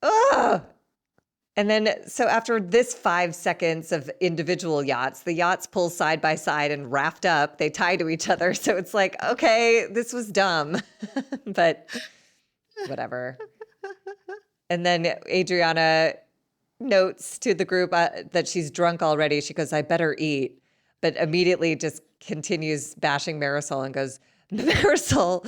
Ugh. And then, so after this 5 seconds of individual yachts, the yachts pull side by side and raft up. They tie to each other. So it's like, okay, this was dumb, but whatever. And then Adriana notes to the group that she's drunk already. She goes, I better eat. But immediately just continues bashing Marisol and goes, Marisol,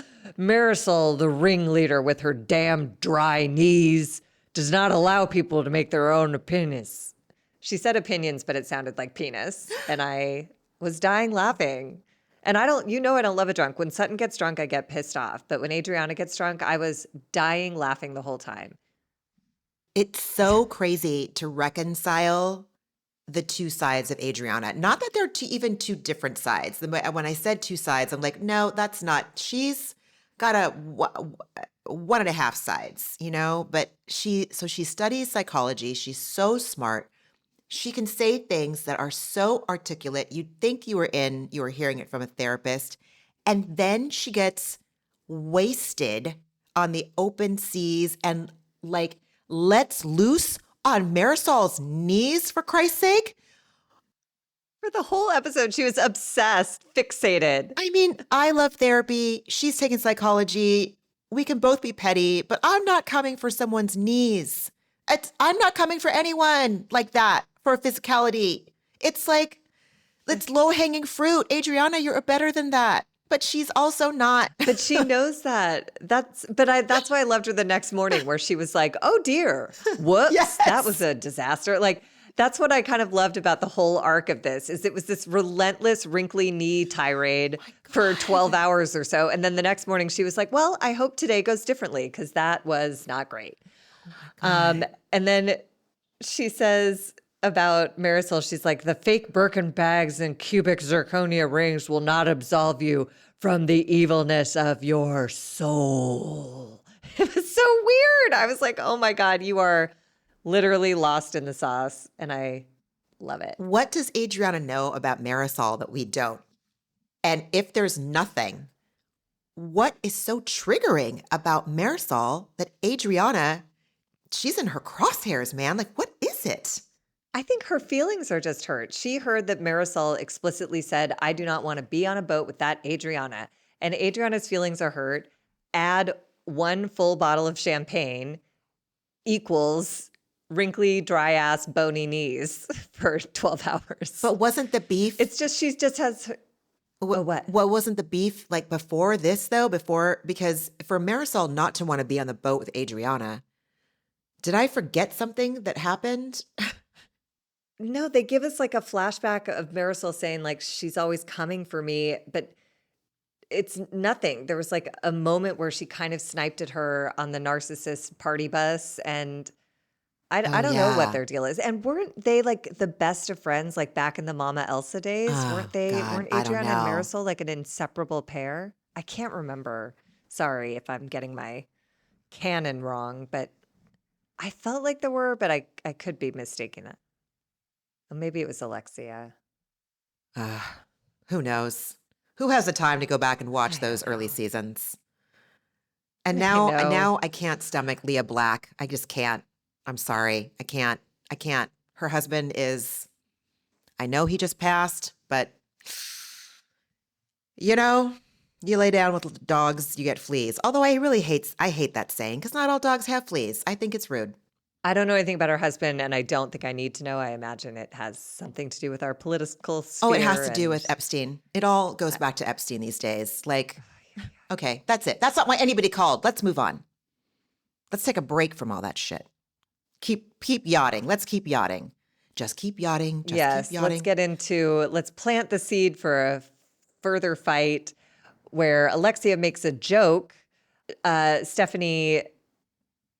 the ringleader with her damn dry knees, does not allow people to make their own opinions. She said opinions, but it sounded like penis. And I was dying laughing. And I don't love a drunk. When Sutton gets drunk, I get pissed off. But when Adriana gets drunk, I was dying laughing the whole time. It's so crazy to reconcile the two sides of Adriana. Not that they're even two different sides. When I said two sides, I'm like, no, that's not. She's got one and a half sides, but she studies psychology. She's so smart. She can say things that are so articulate. You'd think you were hearing it from a therapist. And then she gets wasted on the open seas and like lets loose on Marisol's knees, for Christ's sake. For the whole episode, she was obsessed, fixated. I mean, I love therapy. She's taking psychology. We can both be petty, but I'm not coming for someone's knees. I'm not coming for anyone like that for physicality. It's like, it's low-hanging fruit. Adriana, you're better than that. But she's also not. But she knows that. That's why I loved her the next morning, where she was like, oh dear, whoops, Yes. That was a disaster. Like, that's what I kind of loved about the whole arc of this, is it was this relentless wrinkly knee tirade for 12 hours or so. And then the next morning she was like, well, I hope today goes differently, because that was not great. And then she says about Marisol, she's like, the fake Birkin bags and cubic zirconia rings will not absolve you from the evilness of your soul. It was so weird. I was like, oh my God, you are literally lost in the sauce. And I love it. What does Adriana know about Marisol that we don't? And if there's nothing, what is so triggering about Marisol that Adriana, she's in her crosshairs, man? Like, what is it? I think her feelings are just hurt. She heard that Marisol explicitly said, I do not want to be on a boat with that Adriana. And Adriana's feelings are hurt. Add one full bottle of champagne equals wrinkly, dry ass, bony knees for 12 hours. But wasn't the beef? It's just, she just has. What? What wasn't the beef like before this though? Because for Marisol not to want to be on the boat with Adriana, did I forget something that happened? No, they give us like a flashback of Marisol saying like, she's always coming for me, but it's nothing. There was like a moment where she kind of sniped at her on the narcissist party bus, and I don't know what their deal is. And weren't they like the best of friends, like back in the Mama Elsa days? Weren't I don't Adriana and know. Marisol like an inseparable pair? I can't remember. Sorry if I'm getting my canon wrong, but I felt like there were, but I could be mistaking it. Maybe it was Alexia. Who knows? Who has the time to go back and watch those early seasons? And now I can't stomach Leah Black. I just can't. I'm sorry. I can't. Her husband is, I know he just passed, but you lay down with dogs, you get fleas. Although I hate that saying, because not all dogs have fleas. I think it's rude. I don't know anything about her husband, and I don't think I need to know. I imagine it has something to do with our political sphere. Oh, it has to do with Epstein. It all goes back to Epstein these days. Like, okay, that's it. That's not why anybody called. Let's move on. Let's take a break from all that shit. Keep yachting. Let's keep yachting. Just keep yachting. Just keep yachting. Let's plant the seed for a further fight. where Alexia makes a joke. Stephanie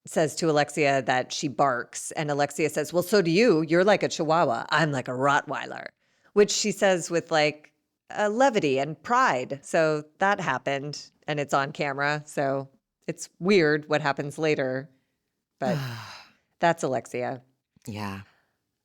says to Alexia that she barks, and Alexia says, well, so do you. You're like a Chihuahua. I'm like a Rottweiler, which she says with like levity and pride. So that happened, and it's on camera. So it's weird what happens later, but that's Alexia. Yeah.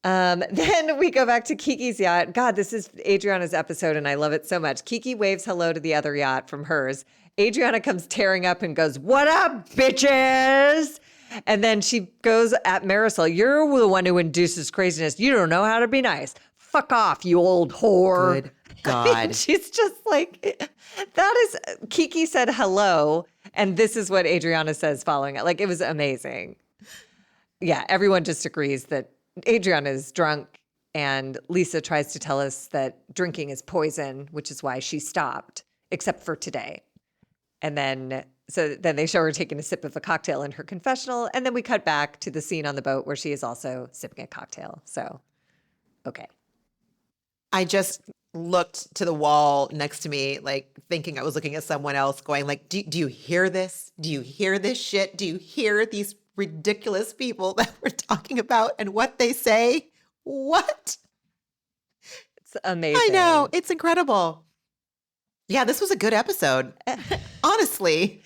Then we go back to Kiki's yacht. God, this is Adriana's episode, and I love it so much. Kiki waves hello to the other yacht from hers. Adriana comes tearing up and goes, what up, bitches? And then she goes at Marisol. You're the one who induces craziness. You don't know how to be nice. Fuck off, you old whore. Good God. She's just like, that is, Kiki said hello, and this is what Adriana says following it. Like, it was amazing. Yeah, everyone just agrees that Adriana is drunk, and Lisa tries to tell us that drinking is poison, which is why she stopped, except for today. And then they show her taking a sip of a cocktail in her confessional, and then we cut back to the scene on the boat where she is also sipping a cocktail. So, okay. I just looked to the wall next to me, like thinking I was looking at someone else, going like, do you hear this? Do you hear this shit? Do you hear these ridiculous people that we're talking about and what they say? What? It's amazing. I know. It's incredible. Yeah, this was a good episode. Honestly.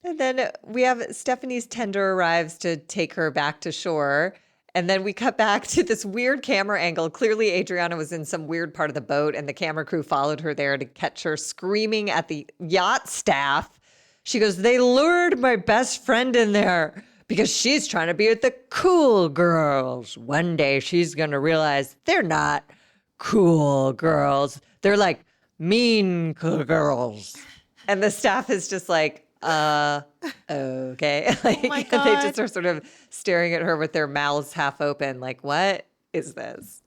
And then we have Stephanie's tender arrives to take her back to shore. And then we cut back to this weird camera angle. Clearly, Adriana was in some weird part of the boat, and the camera crew followed her there to catch her screaming at the yacht staff. She goes, they lured my best friend in there because she's trying to be with the cool girls. One day she's going to realize they're not cool girls. They're like mean girls. And the staff is just like, okay. Like, oh my God. They just are sort of staring at her with their mouths half open. Like, what is this?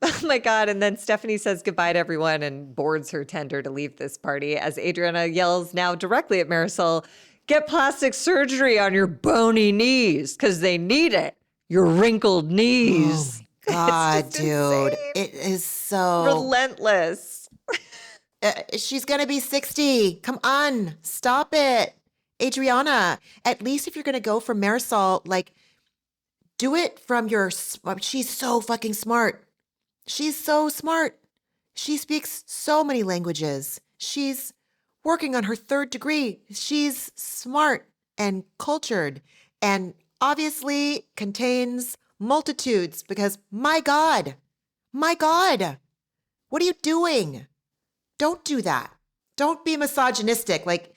Oh my God. And then Stephanie says goodbye to everyone and boards her tender to leave this party as Adriana yells now directly at Marisol, get plastic surgery on your bony knees because they need it. Your wrinkled knees. Oh my God, It's just dude. insane. It is so Relentless. she's going to be 60. Come on. Stop it. Adriana, at least if you're going to go for Marisol, like, do it from your, she's so fucking smart. She's so smart. She speaks so many languages. She's working on her 3rd degree. She's smart and cultured and obviously contains multitudes because my God, what are you doing? Don't do that. Don't be misogynistic. Like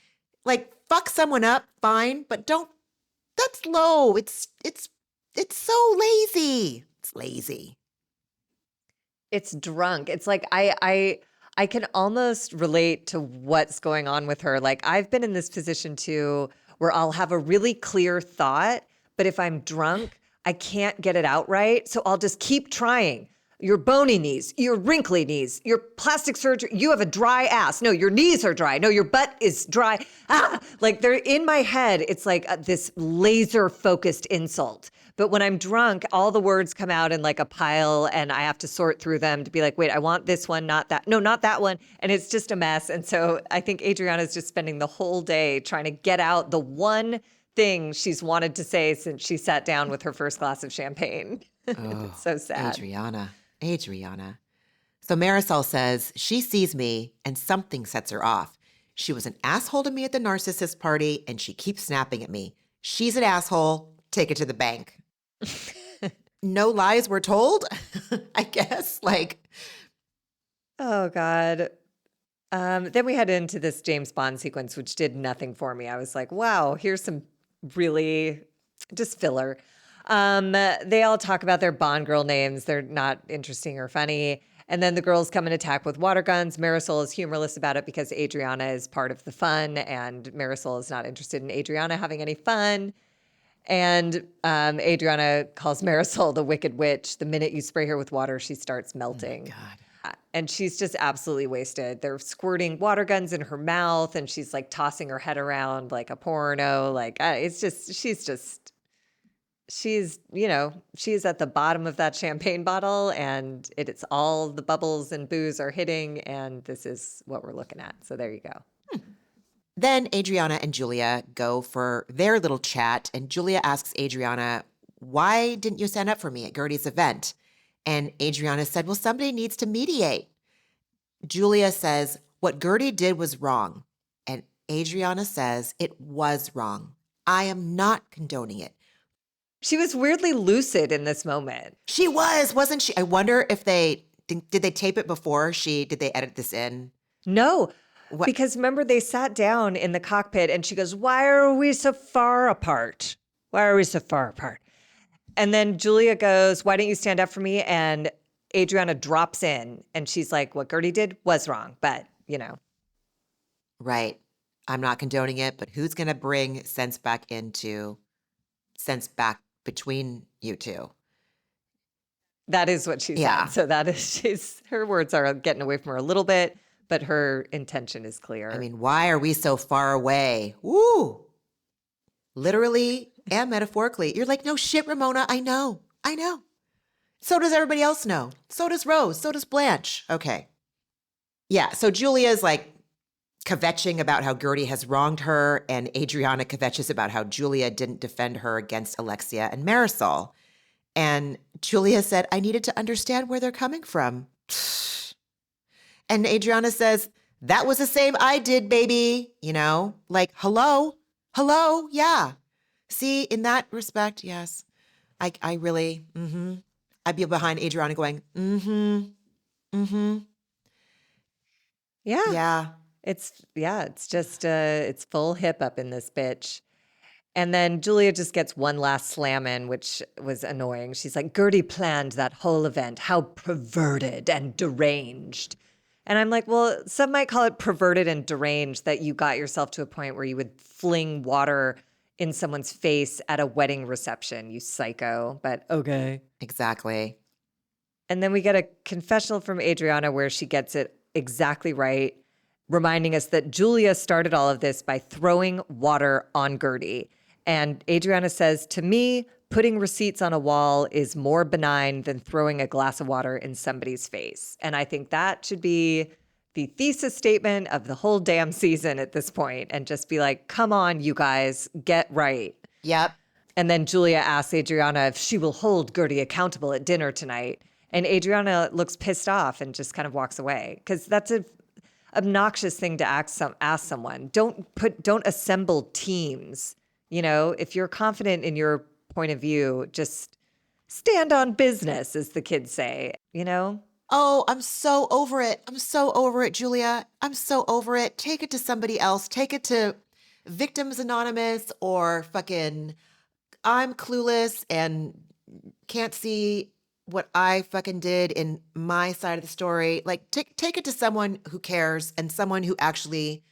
fuck someone up, fine, but don't, that's low. It's so lazy. It's lazy. It's drunk. It's like I can almost relate to what's going on with her. Like, I've been in this position too where I'll have a really clear thought, but if I'm drunk, I can't get it out right. So I'll just keep trying. Your bony knees, your wrinkly knees, your plastic surgery, you have a dry ass. No, your knees are dry. No, your butt is dry. Like, they're in my head. It's like this laser focused insult. But when I'm drunk, all the words come out in like a pile and I have to sort through them to be like, wait, I want this one, not that. No, not that one. And it's just a mess. And so I think Adriana's just spending the whole day trying to get out the one thing she's wanted to say since she sat down with her first glass of champagne. Oh, It's so sad. Adriana. So Marisol says she sees me and something sets her off. She was an asshole to me at the narcissist party and she keeps snapping at me. She's an asshole. Take it to the bank. No lies were told, I guess. Like, Oh, God. Then we head into this James Bond sequence, which did nothing for me. I was like, wow, here's some really just filler. They all talk about their Bond girl names. They're not interesting or funny. And then the girls come and attack with water guns. Marisol is humorless about it because Adriana is part of the fun, and Marisol is not interested in Adriana having any fun. And Adriana calls Marisol the Wicked Witch. The minute you spray her with water, she starts melting. God. And she's just absolutely wasted. They're squirting water guns in her mouth, and she's like tossing her head around like a porno. Like, she's she's at the bottom of that champagne bottle and it's all the bubbles and booze are hitting and this is what we're looking at. So there you go. Then Adriana and Julia go for their little chat, and Julia asks Adriana, why didn't you stand up for me at Guerdy's event? And Adriana said, well, somebody needs to mediate. Julia says, what Guerdy did was wrong. And Adriana says, it was wrong. I am not condoning it. She was weirdly lucid in this moment. She was, wasn't she? I wonder if did they tape it before did they edit this in? No, What? because remember they sat down in the cockpit and she goes, why are we so far apart? Why are we so far apart? And then Julia goes, why didn't you stand up for me? And Adriana drops in and she's like, what Guerdy did was wrong, but Right. I'm not condoning it, but who's going to bring sense back between you two? That is what she Yeah. said. So that is, her words are getting away from her a little bit, but her intention is clear. I mean, why are we so far away? Woo! Literally and metaphorically. You're like, no shit, Ramona. I know. So does everybody else know. So does Rose. So does Blanche. Okay. Yeah. So Julia's like kvetching about how Guerdy has wronged her, and Adriana kvetches about how Julia didn't defend her against Alexia and Marisol. And Julia said, I needed to understand where they're coming from. And Adriana says, that was the same I did, baby. Like, hello, yeah. See, in that respect, yes. I really, I'd be behind Adriana going, Yeah. yeah. It's just, it's full hip up in this bitch. And then Julia just gets one last slam in, which was annoying. She's like, Guerdy planned that whole event. How perverted and deranged. And I'm like, well, some might call it perverted and deranged that you got yourself to a point where you would fling water in someone's face at a wedding reception, you psycho. But okay. Exactly. And then we get a confessional from Adriana where she gets it exactly right, reminding us that Julia started all of this by throwing water on Guerdy. And Adriana says, to me, putting receipts on a wall is more benign than throwing a glass of water in somebody's face. And I think that should be the thesis statement of the whole damn season at this point, and just be like, come on, you guys, get right. Yep. And then Julia asks Adriana if she will hold Guerdy accountable at dinner tonight. And Adriana looks pissed off and just kind of walks away, because that's an obnoxious thing to ask someone. Don't assemble teams. If you're confident in your point of view, just stand on business, as the kids say, Oh, I'm so over it. Julia. I'm so over it. Take it to somebody else. Take it to Victims Anonymous or fucking I'm clueless and can't see what I fucking did in my side of the story. Like, take it to someone who cares and someone who actually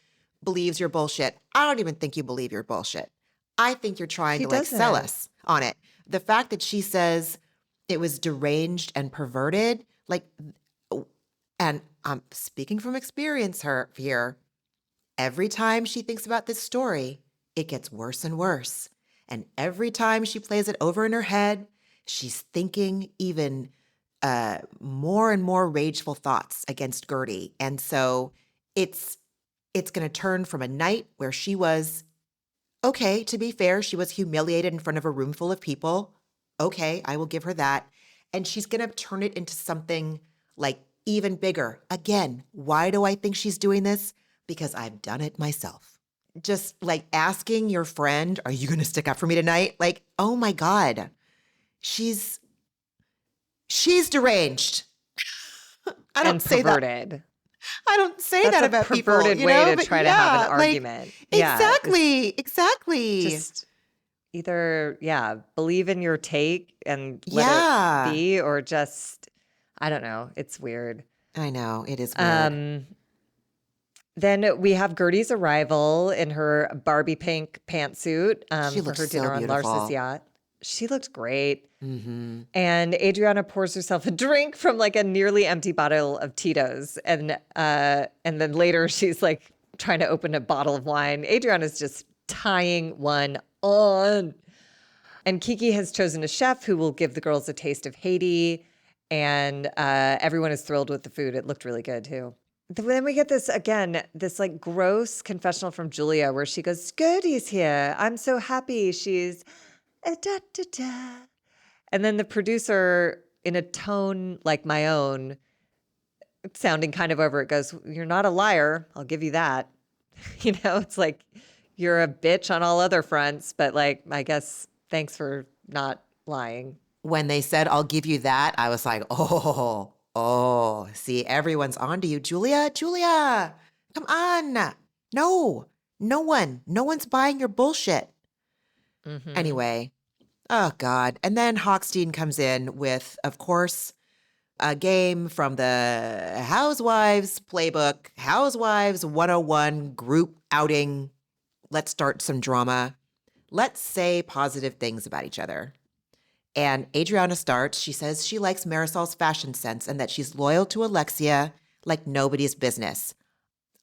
believes your bullshit. I don't even think you believe your bullshit. I think you're trying to sell us on it. The fact that she says it was deranged and perverted, and I'm speaking from experience here, every time she thinks about this story, it gets worse and worse. And every time she plays it over in her head, she's thinking even more and more rageful thoughts against Guerdy. And so it's going to turn from a night where she was, okay, to be fair, she was humiliated in front of a room full of people. Okay, I will give her that. And she's going to turn it into something like even bigger. Again, why do I think she's doing this? Because I've done it myself. Just like asking your friend, are you going to stick up for me tonight? Like, oh my God. She's deranged. I don't say perverted. that. I don't say That's that a about people. perverted way to try to have an like, argument. Exactly. Just either, believe in your take and let it be, or just, I don't know. It's weird. I know. It is weird. Then we have Guerdy's arrival in her Barbie pink pantsuit She for looked her dinner so on beautiful. Lars's yacht. She looked great. Mm-hmm. And Adriana pours herself a drink from like a nearly empty bottle of Tito's. And then later she's like trying to open a bottle of wine. Adriana's just tying one on. And Kiki has chosen a chef who will give the girls a taste of Haiti, and everyone is thrilled with the food. It looked really good too. Then we get this again, this like gross confessional from Julia where she goes, Guerdy's here. I'm so happy. She's da, da, da. And then the producer, in a tone like my own, sounding kind of over it, goes, you're not a liar. I'll give you that. It's like you're a bitch on all other fronts, but like, I guess thanks for not lying. When they said, I'll give you that, I was like, see, everyone's on to you. Julia, come on. No one's buying your bullshit. Mm-hmm. Anyway, oh God. And then Hochstein comes in with, of course, a game from the Housewives playbook, Housewives 101 group outing. Let's start some drama. Let's say positive things about each other. And Adriana starts. She says she likes Marisol's fashion sense and that she's loyal to Alexia like nobody's business.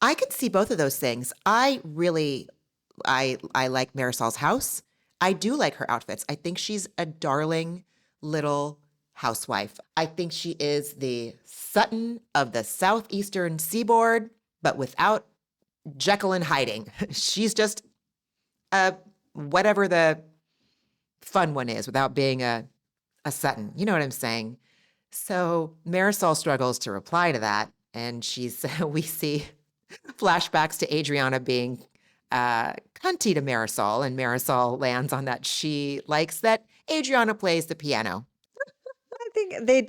I can see both of those things. I like Marisol's house. I do like her outfits. I think she's a darling little housewife. I think she is the Sutton of the southeastern seaboard, but without Jekyll and hiding. She's just whatever the fun one is without being a Sutton. You know what I'm saying? So Marisol struggles to reply to that. And we see flashbacks to Adriana being cunty to Marisol. And Marisol lands on that she likes that Adriana plays the piano. I think they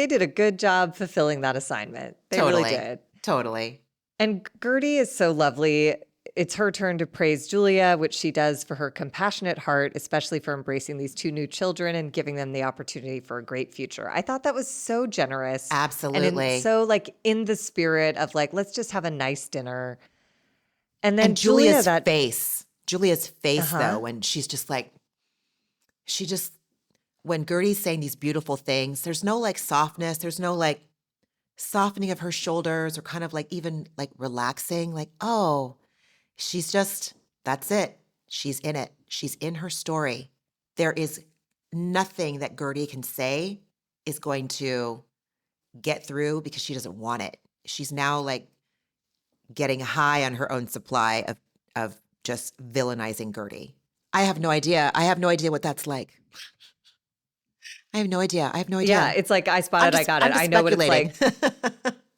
did a good job fulfilling that assignment. They really did. Totally. And Guerdy is so lovely. It's her turn to praise Julia, which she does for her compassionate heart, especially for embracing these two new children and giving them the opportunity for a great future. I thought that was so generous. Absolutely. And so like in the spirit of like, let's just have a nice dinner. And then Julia's Julia, face though, when she's just like, when Guerdy's saying these beautiful things, there's no like softness. There's no like softening of her shoulders or kind of like even like relaxing, like, oh, that's it. She's in it. She's in her story. There is nothing that Guerdy can say is going to get through because she doesn't want it. She's now like getting high on her own supply of just villainizing Guerdy. I have no idea. What that's like. I have no idea. Yeah, it's like I spotted, I got it. I know what it's like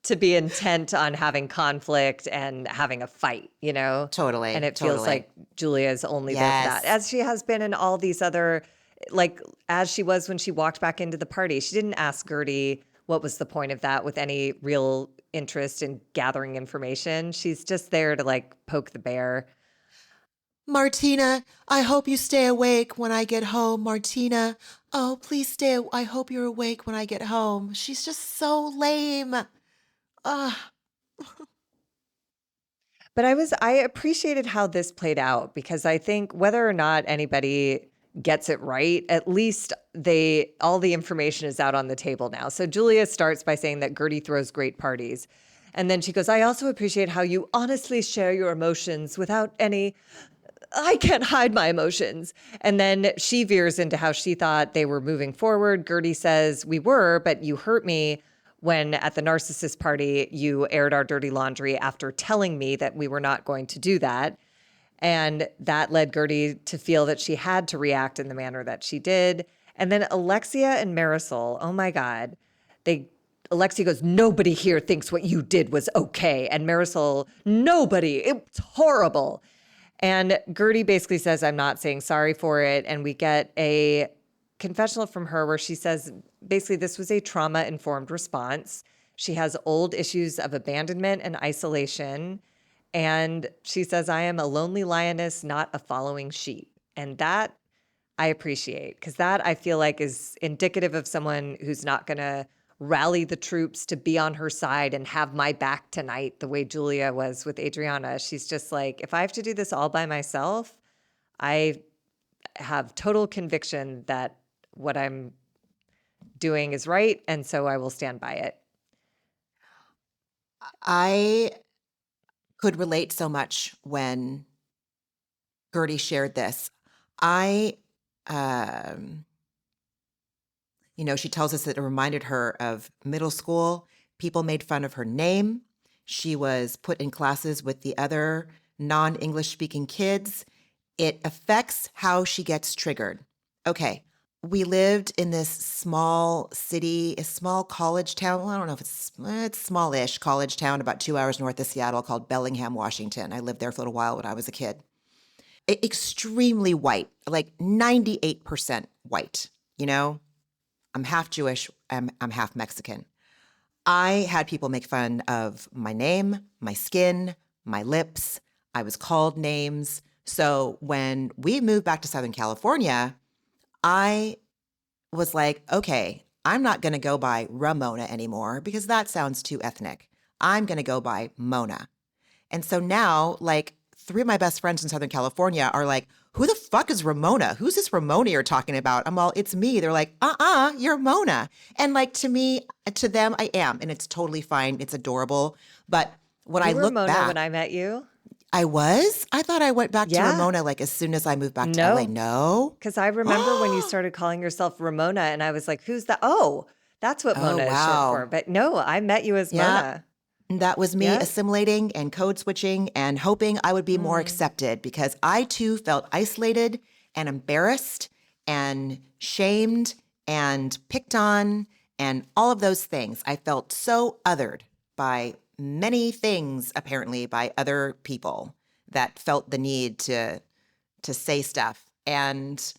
to be intent on having conflict and having a fight, Totally. And it feels like Julia's only there for that, as she has been in all these other, like as she was when she walked back into the party. She didn't ask Guerdy what was the point of that with any real interest in gathering information. She's just there to like poke the bear. Martina, I hope you stay awake when I get home. Martina, oh, please stay. I hope you're awake when I get home. She's just so lame. But I appreciated how this played out because I think whether or not anybody gets it right, at least all the information is out on the table now. So Julia starts by saying that Guerdy throws great parties. And then she goes, I also appreciate how you honestly share your emotions without I can't hide my emotions. And then she veers into how she thought they were moving forward. Guerdy says, we were, but you hurt me when at the narcissist party, you aired our dirty laundry after telling me that we were not going to do that. And that led Guerdy to feel that she had to react in the manner that she did. And then Alexia and Marisol, oh my God, Alexia goes, nobody here thinks what you did was okay. And Marisol, nobody, it's horrible. And Guerdy basically says, I'm not saying sorry for it. And we get a confessional from her where she says, basically, this was a trauma-informed response. She has old issues of abandonment and isolation. And she says, I am a lonely lioness, not a following sheep. And that I appreciate because that I feel like is indicative of someone who's not going to rally the troops to be on her side and have my back tonight the way Julia was with Adriana. She's just like, if I have to do this all by myself, I have total conviction that what I'm doing is right, and so I will stand by it. I could relate so much when Guerdy shared this. I um, she tells us that it reminded her of middle school. People made fun of her name. She was put in classes with the other non-English speaking kids. It affects how she gets triggered. Okay. We lived in this small city, a small college town. Well, I don't know if it's smallish college town about 2 hours north of Seattle called Bellingham, Washington. I lived there for a little while when I was a kid. Extremely white, like 98% white, I'm half Jewish, I'm half Mexican. I had people make fun of my name, my skin, my lips. I was called names. So when we moved back to Southern California, I was like, okay, I'm not going to go by Ramona anymore because that sounds too ethnic. I'm going to go by Mona. And so now, like, 3 of my best friends in Southern California are like, who the fuck is Ramona? Who's this Ramona you're talking about? I'm all, it's me. They're like, you're Mona. And like, to them, I am. And it's totally fine. It's adorable. But when I You were look Mona back, when I met you? I was? I thought I went back to Yeah. Ramona like as soon as I moved back to LA. No. No? Because I remember when you started calling yourself Ramona, and I was like, who's that? Oh, that's what Oh, Mona is short for. wow. But no, I met you as Yeah. Mona. That was me Yeah. assimilating and code switching and hoping I would be more Mm. accepted because I too felt isolated and embarrassed and shamed and picked on and all of those things. I felt so othered by many things, apparently, by other people that felt the need to say stuff. And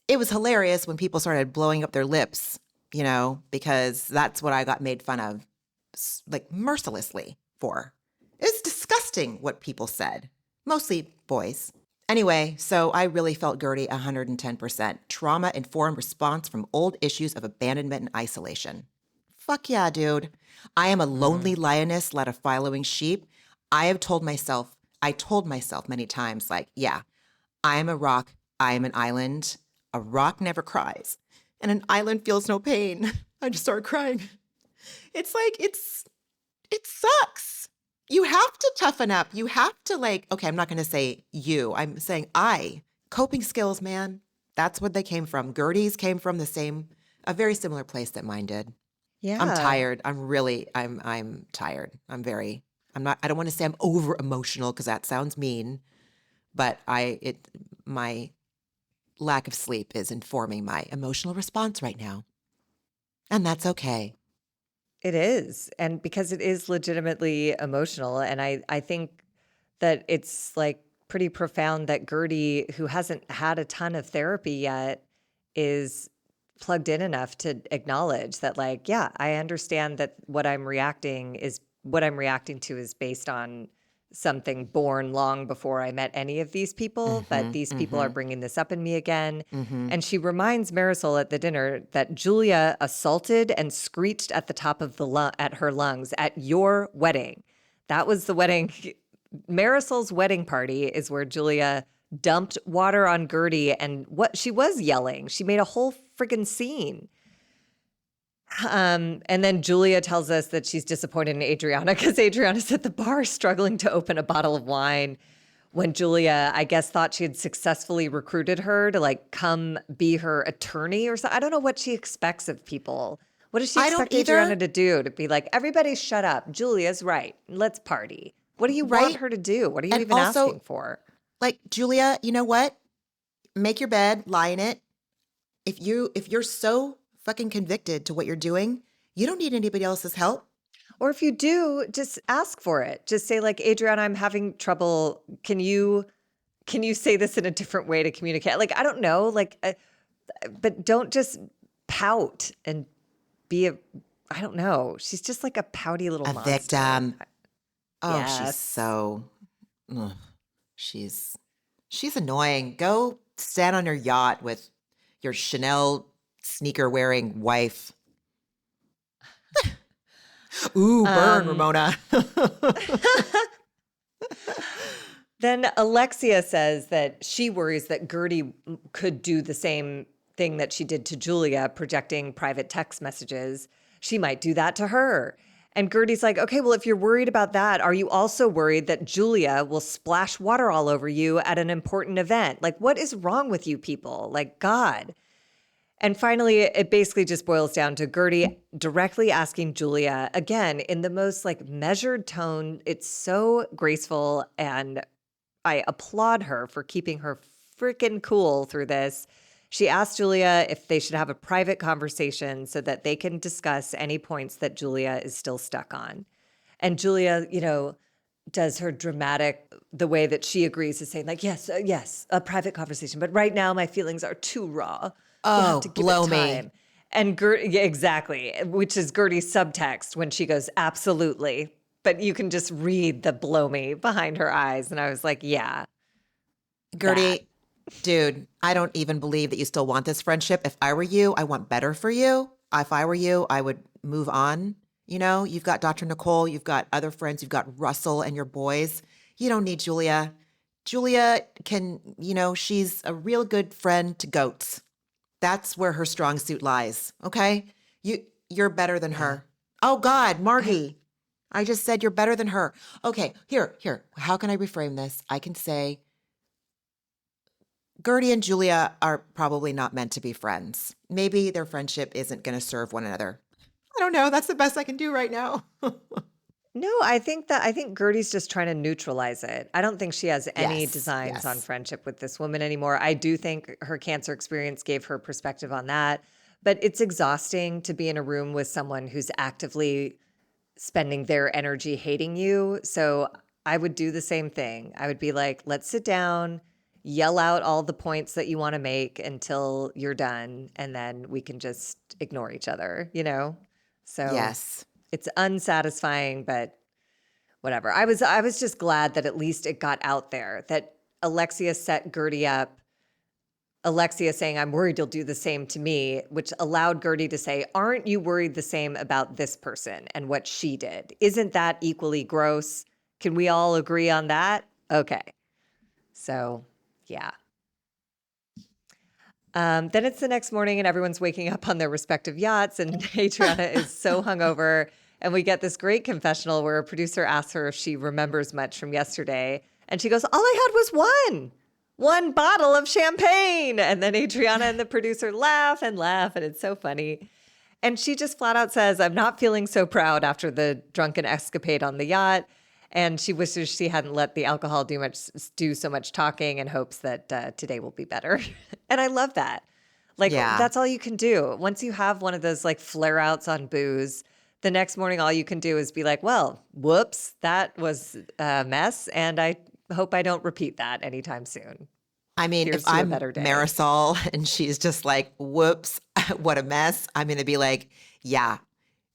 it was hilarious when people started blowing up their lips, because that's what I got made fun of, like mercilessly for. It's disgusting what people said, mostly boys. Anyway, so I really felt Guerdy 110%. Trauma-informed response from old issues of abandonment and isolation. Fuck yeah, dude. I am a lonely lioness led a following sheep. I told myself many times, like, yeah, I am a rock, I am an island. A rock never cries, and an island feels no pain. I just started crying. It's like, it sucks. You have to toughen up. You have to okay, I'm not going to say you. I'm saying coping skills, man. That's what they came from. Guerdy's came from a very similar place that mine did. I'm Yeah. tired. I'm tired. I don't want to say I'm over emotional because that sounds mean, but my lack of sleep is informing my emotional response right now. And that's okay. It is. And because it is legitimately emotional. And I think that it's like pretty profound that Guerdy, who hasn't had a ton of therapy yet, is plugged in enough to acknowledge that, like, yeah, I understand that what I'm reacting to is based on something born long before I met any of these people, but these people are bringing this up in me again. And she reminds Marisol at the dinner that Julia assaulted and screeched at the top of at her lungs at your wedding. That was the wedding. Marisol's wedding party is where Julia dumped water on Guerdy, and what she was yelling. She made a whole friggin' scene. And then Julia tells us that she's disappointed in Adriana because Adriana's at the bar struggling to open a bottle of wine when Julia, I guess, thought she had successfully recruited her to come be her attorney or something. I don't know what she expects of people. What does she I don't expect either. Adriana to do? To be like, everybody shut up. Julia's right. Let's party. What do you Right? want her to do? What are you And even also, asking for? Julia, you know what? Make your bed, lie in it. If you're so fucking convicted to what you're doing, you don't need anybody else's help. Or if you do, just ask for it. Just say, like, Adriana, I'm having trouble. Can you say this in a different way to communicate? I don't know. But don't just pout and be I don't know. She's just like a pouty little A monster. victim. Oh, Yes. ugh, she's annoying. Go stand on your yacht with your Chanel sneaker wearing wife. Ooh, burn, Ramona. Then Alexia says that she worries that Guerdy could do the same thing that she did to Julia, projecting private text messages. She might do that to her. And Guerdy's like, okay, well, if you're worried about that, are you also worried that Julia will splash water all over you at an important event? Like, what is wrong with you people? Like, God. And finally, it basically just boils down to Guerdy directly asking Julia, again, in the most like measured tone. It's so graceful, and I applaud her for keeping her freaking cool through this. She asked Julia if they should have a private conversation so that they can discuss any points that Julia is still stuck on. And Julia, does her dramatic, the way that she agrees to saying like, yes, yes, a private conversation. But right now my feelings are too raw. We'll have Oh, to give blow it me. time. And yeah, exactly, which is Guerdy's subtext when she goes, absolutely. But you can just read the blow me behind her eyes. And I was like, yeah, that. Guerdy, dude, I don't even believe that you still want this friendship. If I were you, I want better for you. If I were you, I would move on. You've got Dr. Nicole, you've got other friends, you've got Russell and your boys. You don't need Julia. Julia can, she's a real good friend to goats. That's where her strong suit lies, okay? You're better than her. Oh, God, Margie. I just said you're better than her. Okay, here. How can I reframe this? I can say, Guerdy and Julia are probably not meant to be friends. Maybe their friendship isn't going to serve one another. I don't know. That's the best I can do right now. No, I think Guerdy's just trying to neutralize it. I don't think she has any Yes, designs on yes. friendship with this woman anymore. I do think her cancer experience gave her perspective on that, but it's exhausting to be in a room with someone who's actively spending their energy hating you. So I would do the same thing. I would be like, let's sit down, yell out all the points that you want to make until you're done, and then we can just ignore each other. So Yes. it's unsatisfying, but whatever. I was just glad that at least it got out there that Alexia set Guerdy up. Alexia saying, I'm worried you'll do the same to me, which allowed Guerdy to say, aren't you worried the same about this person and what she did? Isn't that equally gross? Can we all agree on that? Okay. So, yeah. Then it's the next morning and everyone's waking up on their respective yachts, and Adriana is so hungover. And we get this great confessional where a producer asks her if she remembers much from yesterday. And she goes, all I had was one bottle of champagne. And then Adriana and the producer laugh, and it's so funny. And she just flat out says, I'm not feeling so proud after the drunken escapade on the yacht. And she wishes she hadn't let the alcohol do so much talking, and hopes that today will be better. And I love that. Like, Yeah. that's all you can do. Once you have one of those like flare outs on booze, the next morning, all you can do is be like, well, whoops, that was a mess. And I hope I don't repeat that anytime soon. I mean, Here's if to a I'm better day. Marisol and she's just like, whoops, what a mess, I'm going to be like, yeah,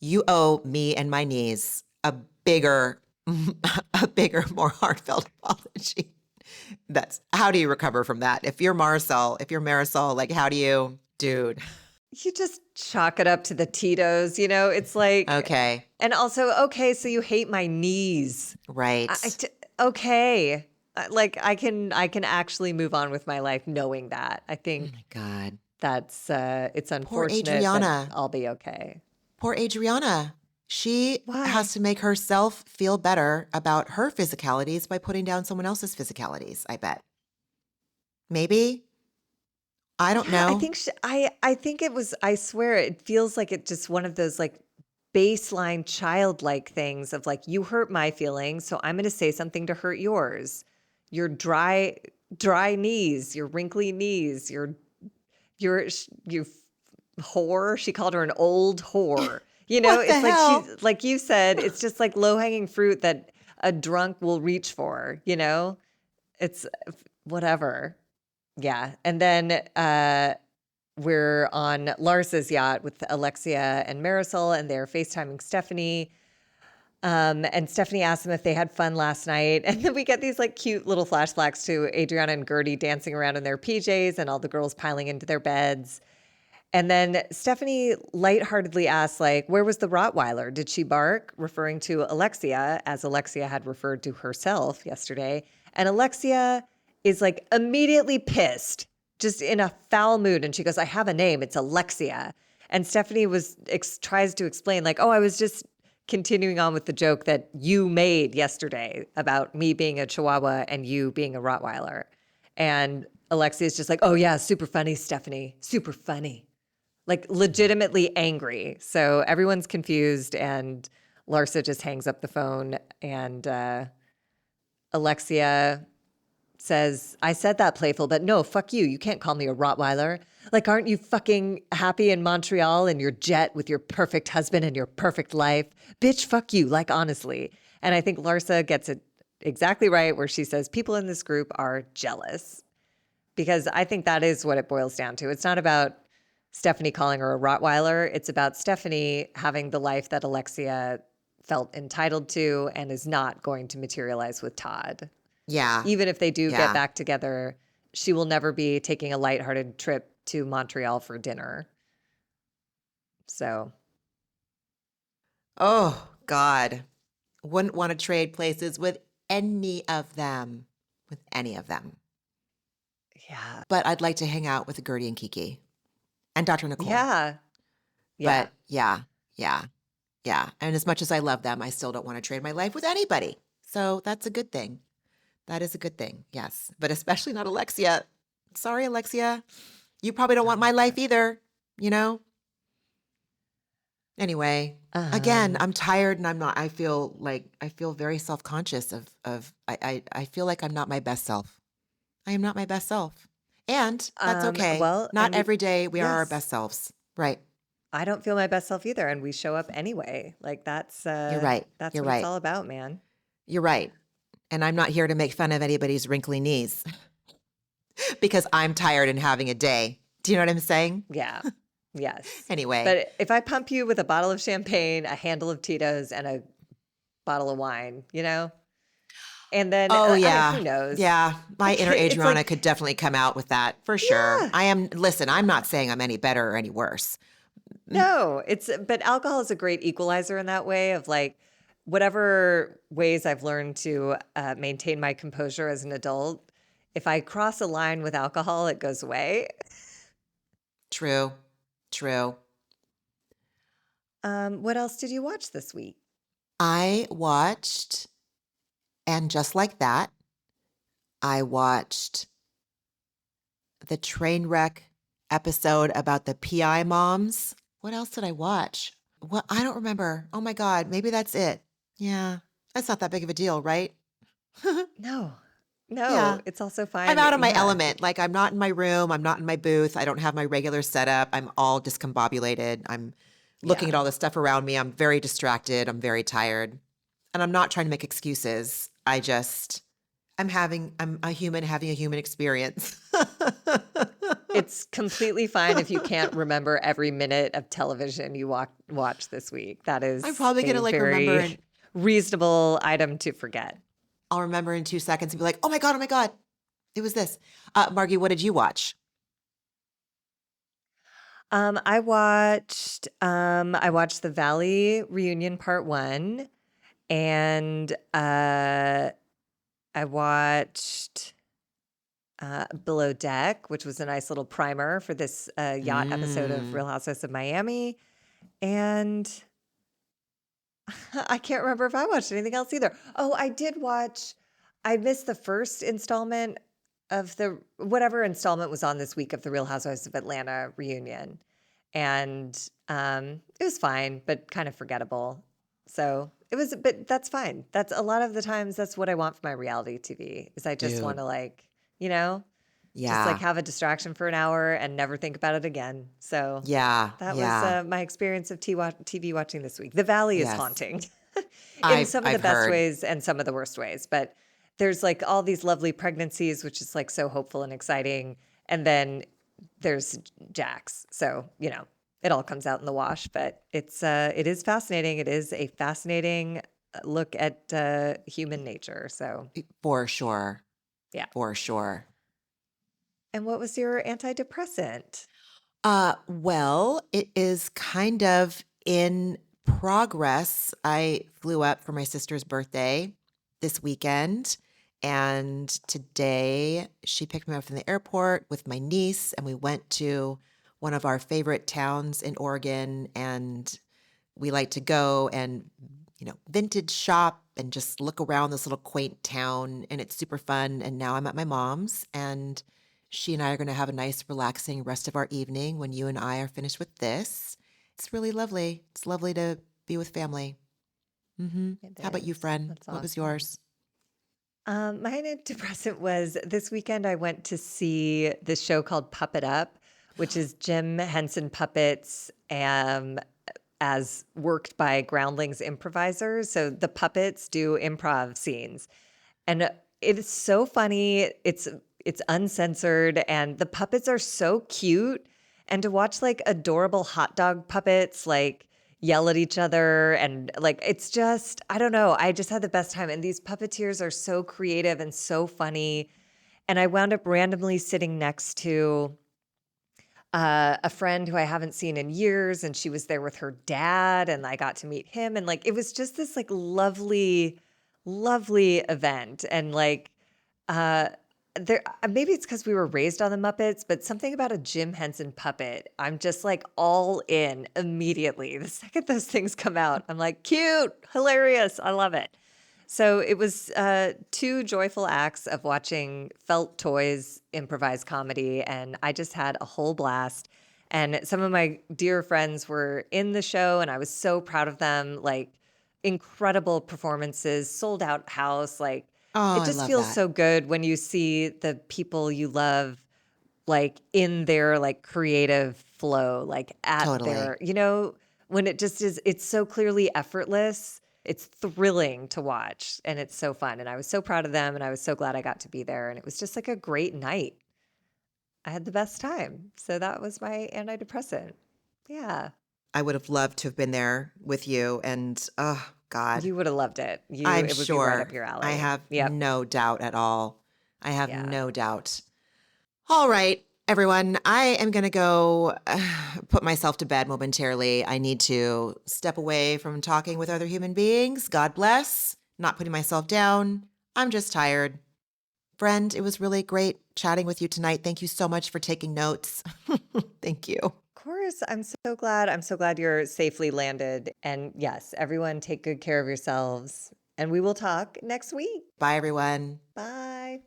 you owe me and my niece a bigger, more heartfelt apology. How do you recover from that? If you're Marisol, like, how do you, dude? You just chalk it up to the Tito's, it's like, Okay, and also, okay, so you hate my knees. right. Okay. Like I can actually move on with my life knowing that. I Oh think my God. that's it's Poor unfortunate, Adriana. but I'll be okay. Poor Adriana. She Why? has to make herself feel better about her physicalities by putting down someone else's physicalities, I bet. Maybe. I don't Yeah, I know. think I think it was, I swear it feels like it's just one of those like baseline childlike things of like, you hurt my feelings, so I'm going to say something to hurt yours. Your dry knees, your wrinkly knees, you whore. She called her an old whore. What the It's like hell? she's like you said, it's just like low-hanging fruit that a drunk will reach for. It's whatever. Yeah. And then we're on Lars's yacht with Alexia and Marisol, and they're FaceTiming Stephanie. And Stephanie asked them if they had fun last night. And then we get these like cute little flashbacks to Adriana and Guerdy dancing around in their PJs and all the girls piling into their beds. And then Stephanie lightheartedly asks, like, where was the Rottweiler? Did she bark? Referring to Alexia, as Alexia had referred to herself yesterday. And Alexia is like immediately pissed, just in a foul mood. And she goes, I have a name. It's Alexia. And Stephanie tries to explain, like, oh, I was just continuing on with the joke that you made yesterday about me being a Chihuahua and you being a Rottweiler. And Alexia's just like, oh yeah, super funny, Stephanie, super funny. Like legitimately angry. So everyone's confused and Larsa just hangs up the phone and Alexia says, I said that playful, but no, fuck you. You can't call me a Rottweiler. Like, aren't you fucking happy in Montreal in your jet with your perfect husband and your perfect life? Bitch, fuck you. Like, honestly. And I think Larsa gets it exactly right where she says people in this group are jealous because I think that is what it boils down to. It's not about Stephanie calling her a Rottweiler. It's about Stephanie having the life that Alexia felt entitled to and is not going to materialize with Todd. Yeah. Even if they do get Yeah. back together, she will never be taking a lighthearted trip to Montreal for dinner. So, Oh, God. Wouldn't want to trade places with any of them. With any of them. yeah. But I'd like to hang out with Guerdy and Kiki and Dr. Nicole. Yeah. Yeah. But yeah. And as much as I love them, I still don't want to trade my life with anybody. So that's a good thing. That is a good thing. Yes. But especially not Alexia. Sorry, Alexia. You probably don't want my life either, you know? Anyway, again, I'm tired and I feel very self-conscious I feel like I'm not my best self. I am not my best self. And that's okay. Well, Not and every day we are our yes. best selves. Right. I don't feel my best self either. And we show up anyway. Like that's, You're right. that's You're what it's right. all about, man. You're right. And I'm not here to make fun of anybody's wrinkly knees because I'm tired and having a day. Do you know what I'm saying? Yeah. Yes. Anyway. But if I pump you with a bottle of champagne, a handle of Tito's, and a bottle of wine, you know? And then, Oh yeah. who knows? Yeah. My inner It's Adriana like, could definitely come out with that for sure. yeah. Listen, I'm not saying I'm any better or any worse. No, but alcohol is a great equalizer in that way of like, whatever ways I've learned to maintain my composure as an adult, if I cross a line with alcohol, it goes away. True. What else did you watch this week? I watched, and just like that, I watched the train wreck episode about the PI moms. What else did I watch? Well, I don't remember. Oh my God, maybe that's it. Yeah, that's not that big of a deal, right? No, Yeah. it's also fine. I'm out of my Yeah. element. Like I'm not in my room. I'm not in my booth. I don't have my regular setup. I'm all discombobulated. I'm looking at all the stuff around me. I'm very distracted. I'm very tired. And I'm not trying to make excuses. I'm a human having a human experience. It's completely fine if you can't remember every minute of television you watch this week. That is I'm probably going to very remember. reasonable item to forget. I'll remember in 2 seconds and be like, oh my God. It was this. Margie, what did you watch? I watched the Valley reunion part 1 and I watched Below Deck, which was a nice little primer for this yacht episode of Real Housewives of Miami. And I can't remember if I watched anything else either. Oh, I missed the first installment of whatever installment was on this week of the Real Housewives of Atlanta reunion. And it was fine, but kind of forgettable. So but that's fine. That's a lot of the times that's what I want from my reality TV is I just want to just like have a distraction for an hour and never think about it again. So that was my experience of TV watching this week. The Valley is haunting in some of the best ways and some of the worst ways. But there's like all these lovely pregnancies, which is like so hopeful and exciting. And then there's Jax. So, it all comes out in the wash, but it is fascinating. It is a fascinating look at human nature. So For sure. Yeah. For sure. And what was your antidepressant? Well, it is kind of in progress. I flew up for my sister's birthday this weekend, and today she picked me up from the airport with my niece, and we went to one of our favorite towns in Oregon and we like to go and, vintage shop and just look around this little quaint town, and it's super fun. And now I'm at my mom's, and she and I are going to have a nice, relaxing rest of our evening when you and I are finished with this. It's really lovely. It's lovely to be with family. How about you, friend? That's What was awesome. yours? My antidepressant was this weekend I went to see this show called Puppet Up, which is Jim Henson puppets as worked by Groundlings improvisers. So the puppets do improv scenes. And it is so funny. It's uncensored and the puppets are so cute. And to watch like adorable hot dog puppets like yell at each other and like it's just I don't know. I just had the best time. And these puppeteers are so creative and so funny. And I wound up randomly sitting next to a friend who I haven't seen in years, and she was there with her dad, and I got to meet him, and like it was just this like lovely, lovely event, and like there maybe it's because we were raised on the Muppets, but something about a Jim Henson puppet, I'm just like all in immediately. The second those things come out, I'm like cute, hilarious, I love it. So it was two joyful acts of watching Felt Toys improvised comedy, and I just had a whole blast. And some of my dear friends were in the show, and I was so proud of them. Like incredible performances, sold out house. Like Oh, it I just love feels that. so good when you see the people you love like in their like creative flow, like at Totally. their, when it just is, it's so clearly effortless. It's thrilling to watch and it's so fun. And I was so proud of them and I was so glad I got to be there. And it was just like a great night. I had the best time. So that was my antidepressant. Yeah. I would have loved to have been there with you. And oh, God, You would have loved it. I'm It would be right up sure. your I alley. have Yep. no doubt at all. I have Yeah. no doubt. All right, everyone. I am going to go put myself to bed momentarily. I need to step away from talking with other human beings. God bless. Not putting myself down. I'm just tired. Friend, it was really great chatting with you tonight. Thank you so much for taking notes. Thank you. Of course. I'm so glad. I'm so glad you're safely landed. And yes, everyone take good care of yourselves. And we will talk next week. Bye, everyone. Bye.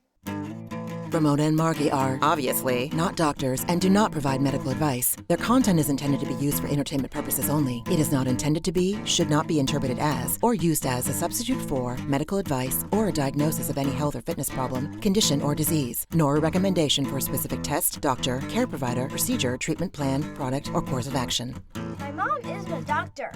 Ramona and Margie are Obviously. not doctors and do not provide medical advice. Their content is intended to be used for entertainment purposes only. It is not intended to be, should not be interpreted as, or used as a substitute for medical advice or a diagnosis of any health or fitness problem, condition, or disease, nor a recommendation for a specific test, doctor, care provider, procedure, treatment plan, product, or course of action. My mom isn't a doctor.